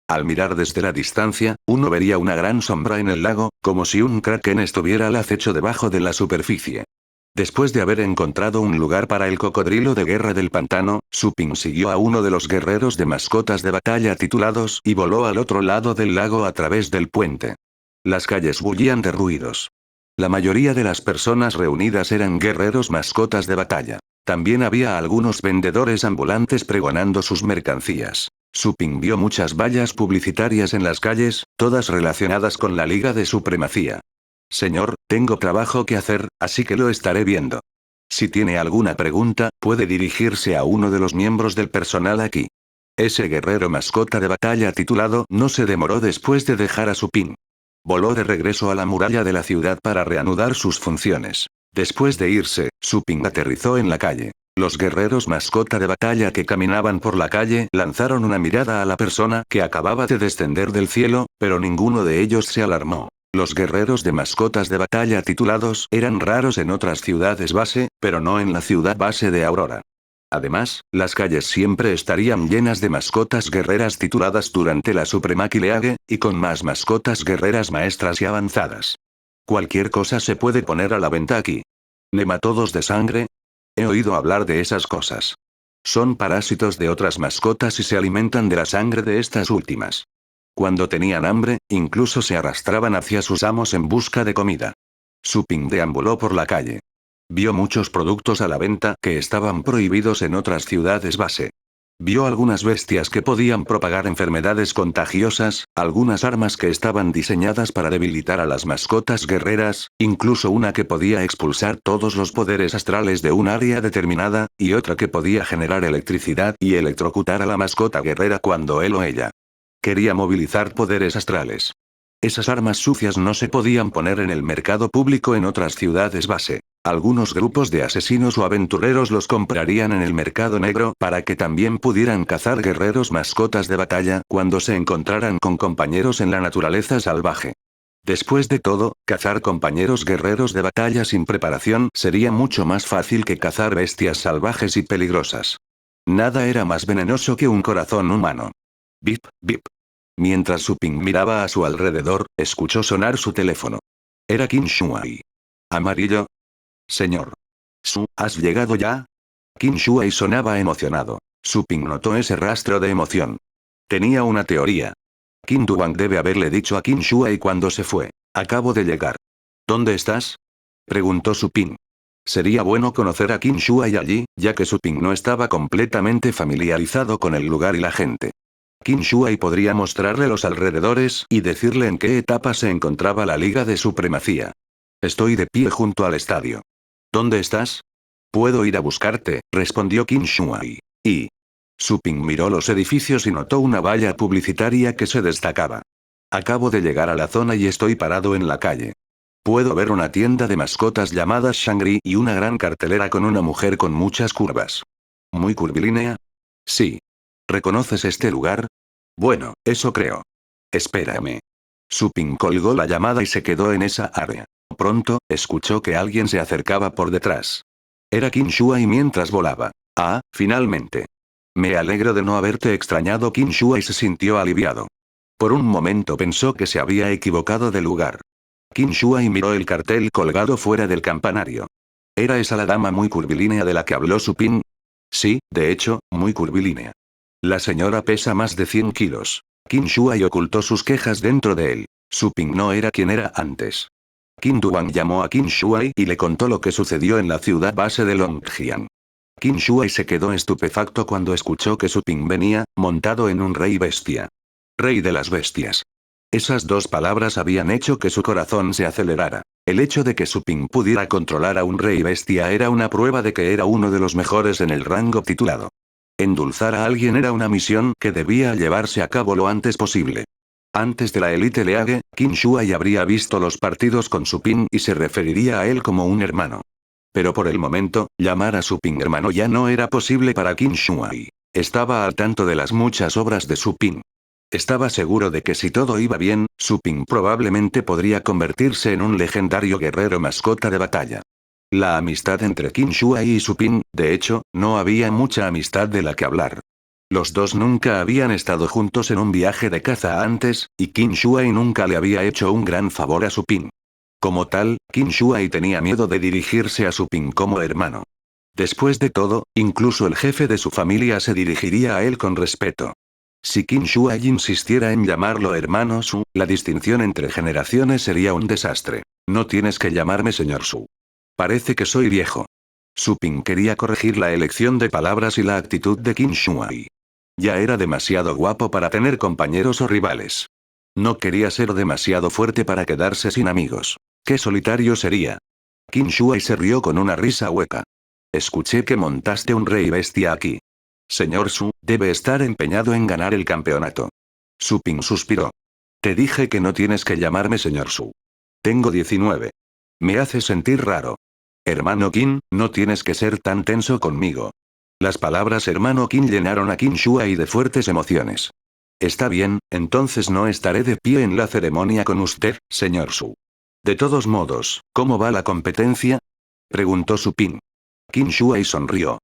Al mirar desde la distancia, uno vería una gran sombra en el lago, como si un kraken estuviera al acecho debajo de la superficie. Después de haber encontrado un lugar para el cocodrilo de guerra del pantano, Suping siguió a uno de los guerreros de mascotas de batalla titulados y voló al otro lado del lago a través del puente. Las calles bullían de ruidos. La mayoría de las personas reunidas eran guerreros mascotas de batalla. También había algunos vendedores ambulantes pregonando sus mercancías. Suping vio muchas vallas publicitarias en las calles, todas relacionadas con la Liga de Supremacía. Señor, tengo trabajo que hacer, así que lo estaré viendo. Si tiene alguna pregunta, puede dirigirse a uno de los miembros del personal aquí. Ese guerrero mascota de batalla titulado no se demoró después de dejar a Suping. Voló de regreso a la muralla de la ciudad para reanudar sus funciones. Después de irse, Suping aterrizó en la calle. Los guerreros mascota de batalla que caminaban por la calle lanzaron una mirada a la persona que acababa de descender del cielo, pero ninguno de ellos se alarmó. Los guerreros de mascotas de batalla titulados eran raros en otras ciudades base, pero no en la ciudad base de Aurora. Además, las calles siempre estarían llenas de mascotas guerreras tituladas durante la Supremacy League, y con más mascotas guerreras maestras y avanzadas. Cualquier cosa se puede poner a la venta aquí. ¿Nematodos de sangre? He oído hablar de esas cosas. Son parásitos de otras mascotas y se alimentan de la sangre de estas últimas. Cuando tenían hambre, incluso se arrastraban hacia sus amos en busca de comida. Suping deambuló por la calle. Vio muchos productos a la venta que estaban prohibidos en otras ciudades base. Vio algunas bestias que podían propagar enfermedades contagiosas, algunas armas que estaban diseñadas para debilitar a las mascotas guerreras, incluso una que podía expulsar todos los poderes astrales de un área determinada, y otra que podía generar electricidad y electrocutar a la mascota guerrera cuando él o ella quería movilizar poderes astrales. Esas armas sucias no se podían poner en el mercado público en otras ciudades base. Algunos grupos de asesinos o aventureros los comprarían en el mercado negro para que también pudieran cazar guerreros mascotas de batalla cuando se encontraran con compañeros en la naturaleza salvaje. Después de todo, cazar compañeros guerreros de batalla sin preparación sería mucho más fácil que cazar bestias salvajes y peligrosas. Nada era más venenoso que un corazón humano. Bip, bip. Mientras Su Ping miraba a su alrededor, escuchó sonar su teléfono. Era Qin Shuai. ¿Amarillo? Señor. Su, ¿has llegado ya? Qin Shuai sonaba emocionado. Su Ping notó ese rastro de emoción. Tenía una teoría. Qin Duang debe haberle dicho a Qin Shuai cuando se fue. Acabo de llegar. ¿Dónde estás? Preguntó Su Ping. Sería bueno conocer a Qin Shuai allí, ya que Su Ping no estaba completamente familiarizado con el lugar y la gente. Qin Shuai podría mostrarle los alrededores y decirle en qué etapa se encontraba la Liga de Supremacía. Estoy de pie junto al estadio. ¿Dónde estás? Puedo ir a buscarte, respondió Qin Shuai. Y Su Ping miró los edificios y notó una valla publicitaria que se destacaba. Acabo de llegar a la zona y estoy parado en la calle. Puedo ver una tienda de mascotas llamada Shangri y una gran cartelera con una mujer con muchas curvas. ¿Muy curvilínea? Sí. ¿Reconoces este lugar? Bueno, eso creo. Espérame. Su Ping colgó la llamada y se quedó en esa área. Pronto, escuchó que alguien se acercaba por detrás. Era Qin Shuai mientras volaba. Ah, finalmente. Me alegro de no haberte extrañado. Qin Shuai se sintió aliviado. Por un momento pensó que se había equivocado de lugar. Qin Shuai miró el cartel colgado fuera del campanario. ¿Era esa la dama muy curvilínea de la que habló Su Ping? Sí, de hecho, muy curvilínea. La señora pesa más de 100 kilos. Qin Shuai ocultó sus quejas dentro de él. Su Ping no era quien era antes. Qin Duang llamó a Qin Shuai y le contó lo que sucedió en la ciudad base de Longjiang. Qin Shuai se quedó estupefacto cuando escuchó que Su Ping venía, montado en un rey bestia. Rey de las bestias. Esas dos palabras habían hecho que su corazón se acelerara. El hecho de que Su Ping pudiera controlar a un rey bestia era una prueba de que era uno de los mejores en el rango titulado. Endulzar a alguien era una misión que debía llevarse a cabo lo antes posible. Antes de la Elite League, Qin Shuai habría visto los partidos con Su Ping y se referiría a él como un hermano. Pero por el momento, llamar a Su Ping hermano ya no era posible para Qin Shuai. Estaba al tanto de las muchas obras de Su Ping. Estaba seguro de que si todo iba bien, Su Ping probablemente podría convertirse en un legendario guerrero mascota de batalla. La amistad entre Qin Shuai y Su Ping, de hecho, no había mucha amistad de la que hablar. Los dos nunca habían estado juntos en un viaje de caza antes, y Qin Shuai nunca le había hecho un gran favor a Su Ping. Como tal, Qin Shuai tenía miedo de dirigirse a Su Ping como hermano. Después de todo, incluso el jefe de su familia se dirigiría a él con respeto. Si Qin Shuai insistiera en llamarlo hermano Su, la distinción entre generaciones sería un desastre. No tienes que llamarme señor Su. Parece que soy viejo. Su Ping quería corregir la elección de palabras y la actitud de Qin Shuai. Ya era demasiado guapo para tener compañeros o rivales. No quería ser demasiado fuerte para quedarse sin amigos. ¡Qué solitario sería! Qin Shuai se rió con una risa hueca. Escuché que montaste un rey bestia aquí. Señor Su, debe estar empeñado en ganar el campeonato. Su Ping suspiró. Te dije que no tienes que llamarme señor Su. Tengo 19. Me hace sentir raro. Hermano Qin, no tienes que ser tan tenso conmigo. Las palabras hermano Qin llenaron a Qin Shuai de fuertes emociones. Está bien, entonces no estaré de pie en la ceremonia con usted, señor Su. De todos modos, ¿cómo va la competencia? Preguntó Su Ping. Qin Shuai sonrió.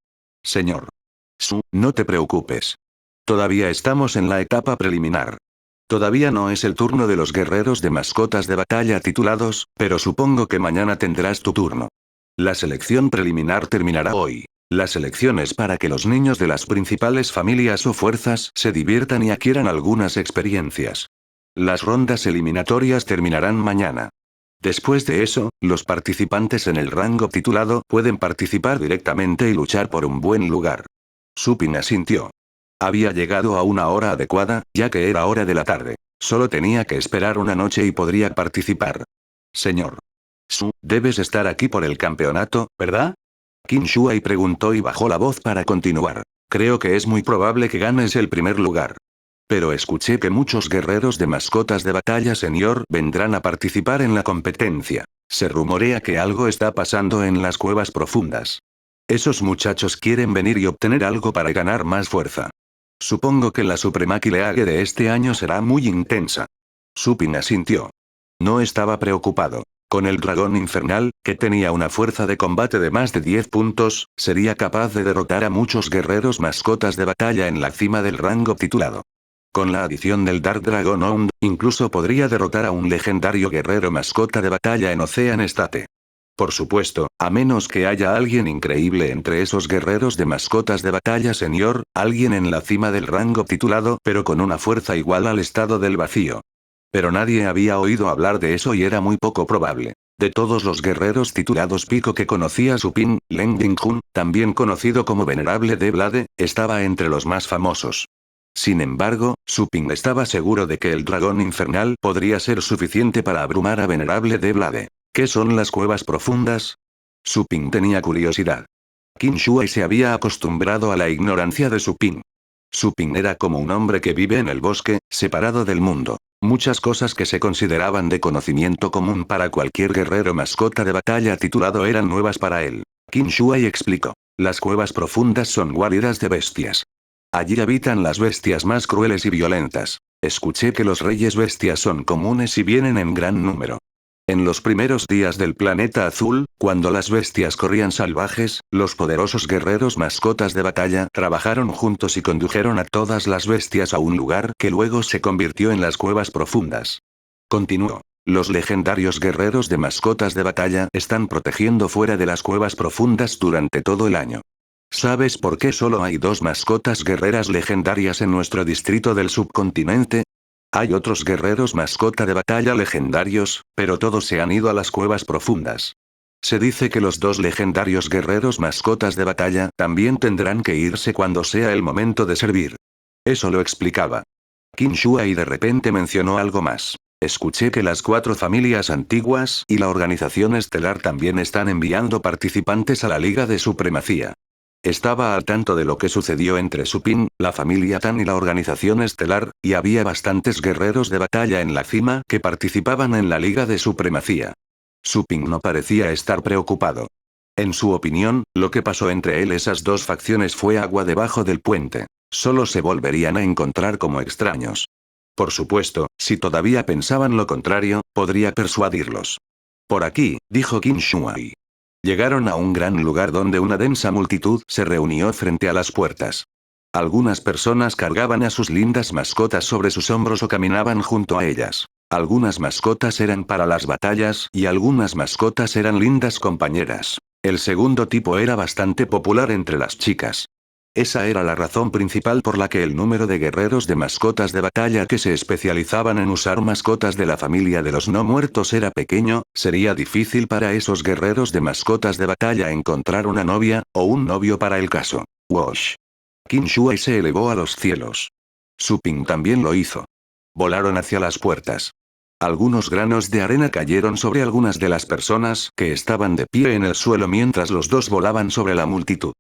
Señor Su, no te preocupes. Todavía estamos en la etapa preliminar. Todavía no es el turno de los guerreros de mascotas de batalla titulados, pero supongo que mañana tendrás tu turno. La selección preliminar terminará hoy. La selección es para que los niños de las principales familias o fuerzas se diviertan y adquieran algunas experiencias. Las rondas eliminatorias terminarán mañana. Después de eso, los participantes en el rango titulado pueden participar directamente y luchar por un buen lugar. Su Ping asintió. Había llegado a una hora adecuada, ya que era hora de la tarde. Solo tenía que esperar una noche y podría participar. Señor Su, debes estar aquí por el campeonato, ¿verdad? Qin Shuai preguntó y bajó la voz para continuar. Creo que es muy probable que ganes el primer lugar. Pero escuché que muchos guerreros de mascotas de batalla senior vendrán a participar en la competencia. Se rumorea que algo está pasando en las cuevas profundas. Esos muchachos quieren venir y obtener algo para ganar más fuerza. Supongo que la Supremacy League de este año será muy intensa. Supin asintió. No estaba preocupado. Con el dragón infernal, que tenía una fuerza de combate de más de 10 puntos, sería capaz de derrotar a muchos guerreros mascotas de batalla en la cima del rango titulado. Con la adición del Dark Dragon Hound, incluso podría derrotar a un legendario guerrero mascota de batalla en Ocean State. Por supuesto, a menos que haya alguien increíble entre esos guerreros de mascotas de batalla senior, alguien en la cima del rango titulado pero con una fuerza igual al estado del vacío. Pero nadie había oído hablar de eso y era muy poco probable. De todos los guerreros titulados pico que conocía Supin, Leng Dingjun, también conocido como Venerable de Blade, estaba entre los más famosos. Sin embargo, Supin estaba seguro de que el dragón infernal podría ser suficiente para abrumar a Venerable de Blade. ¿Qué son las cuevas profundas? Supin tenía curiosidad. Qin Shuai se había acostumbrado a la ignorancia de Supin. Supin era como un hombre que vive en el bosque, separado del mundo. Muchas cosas que se consideraban de conocimiento común para cualquier guerrero mascota de batalla titulado eran nuevas para él. Qin Shuai explicó. Las cuevas profundas son guaridas de bestias. Allí habitan las bestias más crueles y violentas. Escuché que los reyes bestias son comunes y vienen en gran número. En los primeros días del planeta azul, cuando las bestias corrían salvajes, los poderosos guerreros mascotas de batalla trabajaron juntos y condujeron a todas las bestias a un lugar que luego se convirtió en las cuevas profundas. Continuó. Los legendarios guerreros de mascotas de batalla están protegiendo fuera de las cuevas profundas durante todo el año. ¿Sabes por qué solo hay 2 mascotas guerreras legendarias en nuestro distrito del subcontinente? Hay otros guerreros mascota de batalla legendarios, pero todos se han ido a las cuevas profundas. Se dice que los 2 legendarios guerreros mascotas de batalla también tendrán que irse cuando sea el momento de servir. Eso lo explicaba. Qin Shuai de repente mencionó algo más. Escuché que las 4 familias antiguas y la organización estelar también están enviando participantes a la Liga de Supremacía. Estaba al tanto de lo que sucedió entre Supin, la familia Tan y la organización estelar, y había bastantes guerreros de batalla en la cima que participaban en la Liga de Supremacía. Supin no parecía estar preocupado. En su opinión, lo que pasó entre esas 2 facciones fue agua debajo del puente. Solo se volverían a encontrar como extraños. Por supuesto, si todavía pensaban lo contrario, podría persuadirlos. Por aquí, dijo Qin Shuai. Llegaron a un gran lugar donde una densa multitud se reunió frente a las puertas. Algunas personas cargaban a sus lindas mascotas sobre sus hombros o caminaban junto a ellas. Algunas mascotas eran para las batallas y algunas mascotas eran lindas compañeras. El segundo tipo era bastante popular entre las chicas. Esa era la razón principal por la que el número de guerreros de mascotas de batalla que se especializaban en usar mascotas de la familia de los no muertos era pequeño. Sería difícil para esos guerreros de mascotas de batalla encontrar una novia, o un novio para el caso. Wosh. Qin Shuai se elevó a los cielos. Supin también lo hizo. Volaron hacia las puertas. Algunos granos de arena cayeron sobre algunas de las personas que estaban de pie en el suelo mientras los 2 volaban sobre la multitud.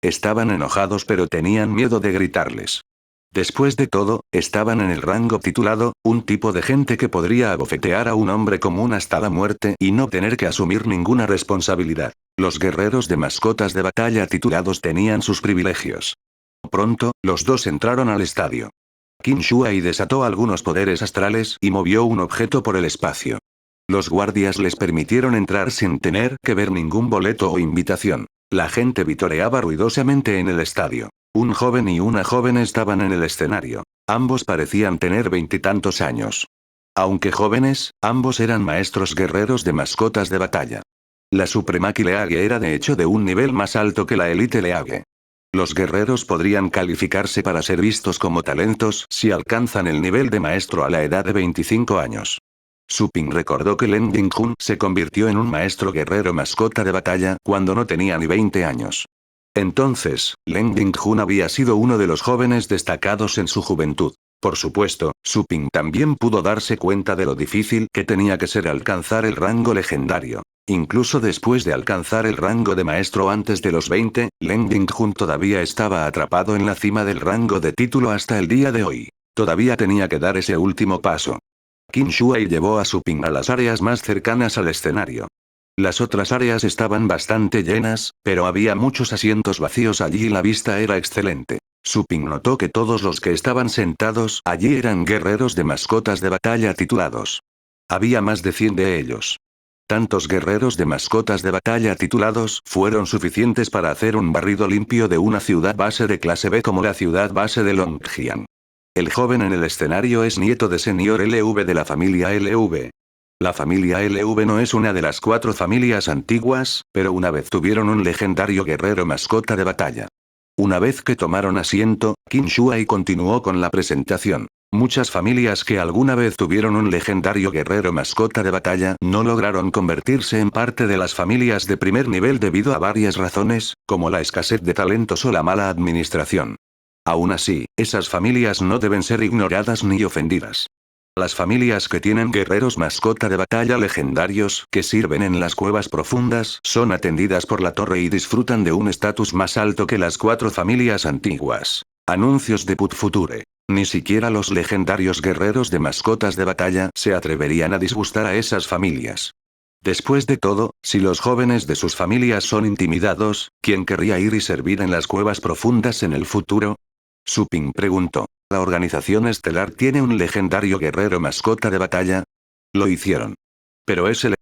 Estaban enojados pero tenían miedo de gritarles. Después de todo, estaban en el rango titulado, un tipo de gente que podría abofetear a un hombre común hasta la muerte y no tener que asumir ninguna responsabilidad. Los guerreros de mascotas de batalla titulados tenían sus privilegios. Pronto, los 2 entraron al estadio. Qin Shuai desató algunos poderes astrales y movió un objeto por el espacio. Los guardias les permitieron entrar sin tener que ver ningún boleto o invitación. La gente vitoreaba ruidosamente en el estadio. Un joven y una joven estaban en el escenario. Ambos parecían tener 20 y tantos años. Aunque jóvenes, ambos eran maestros guerreros de mascotas de batalla. La Supremacy League era de hecho de un nivel más alto que la Elite League. Los guerreros podrían calificarse para ser vistos como talentos si alcanzan el nivel de maestro a la edad de 25 años. Supin recordó que Leng Dingjun se convirtió en un maestro guerrero mascota de batalla cuando no tenía ni 20 años. Entonces, Leng Dingjun había sido uno de los jóvenes destacados en su juventud. Por supuesto, Supin también pudo darse cuenta de lo difícil que tenía que ser alcanzar el rango legendario. Incluso después de alcanzar el rango de maestro antes de los 20, Leng Dingjun todavía estaba atrapado en la cima del rango de título hasta el día de hoy. Todavía tenía que dar ese último paso. Qin Shuai llevó a Su Ping a las áreas más cercanas al escenario. Las otras áreas estaban bastante llenas, pero había muchos asientos vacíos allí y la vista era excelente. Su Ping notó que todos los que estaban sentados allí eran guerreros de mascotas de batalla titulados. Había más de 100 de ellos. Tantos guerreros de mascotas de batalla titulados fueron suficientes para hacer un barrido limpio de una ciudad base de clase B como la ciudad base de Longjiang. El joven en el escenario es nieto de señor LV de la familia LV. La familia LV no es una de las 4 familias antiguas, pero una vez tuvieron un legendario guerrero mascota de batalla. Una vez que tomaron asiento, Qin Shuai continuó con la presentación. Muchas familias que alguna vez tuvieron un legendario guerrero mascota de batalla no lograron convertirse en parte de las familias de primer nivel debido a varias razones, como la escasez de talentos o la mala administración. Aún así, esas familias no deben ser ignoradas ni ofendidas. Las familias que tienen guerreros mascota de batalla legendarios que sirven en las cuevas profundas son atendidas por la torre y disfrutan de un estatus más alto que las 4 familias antiguas. Anuncios de Put Future. Ni siquiera los legendarios guerreros de mascotas de batalla se atreverían a disgustar a esas familias. Después de todo, si los jóvenes de sus familias son intimidados, ¿quién querría ir y servir en las cuevas profundas en el futuro? Su Ping preguntó. ¿La organización estelar tiene un legendario guerrero mascota de batalla? Lo hicieron. Pero ese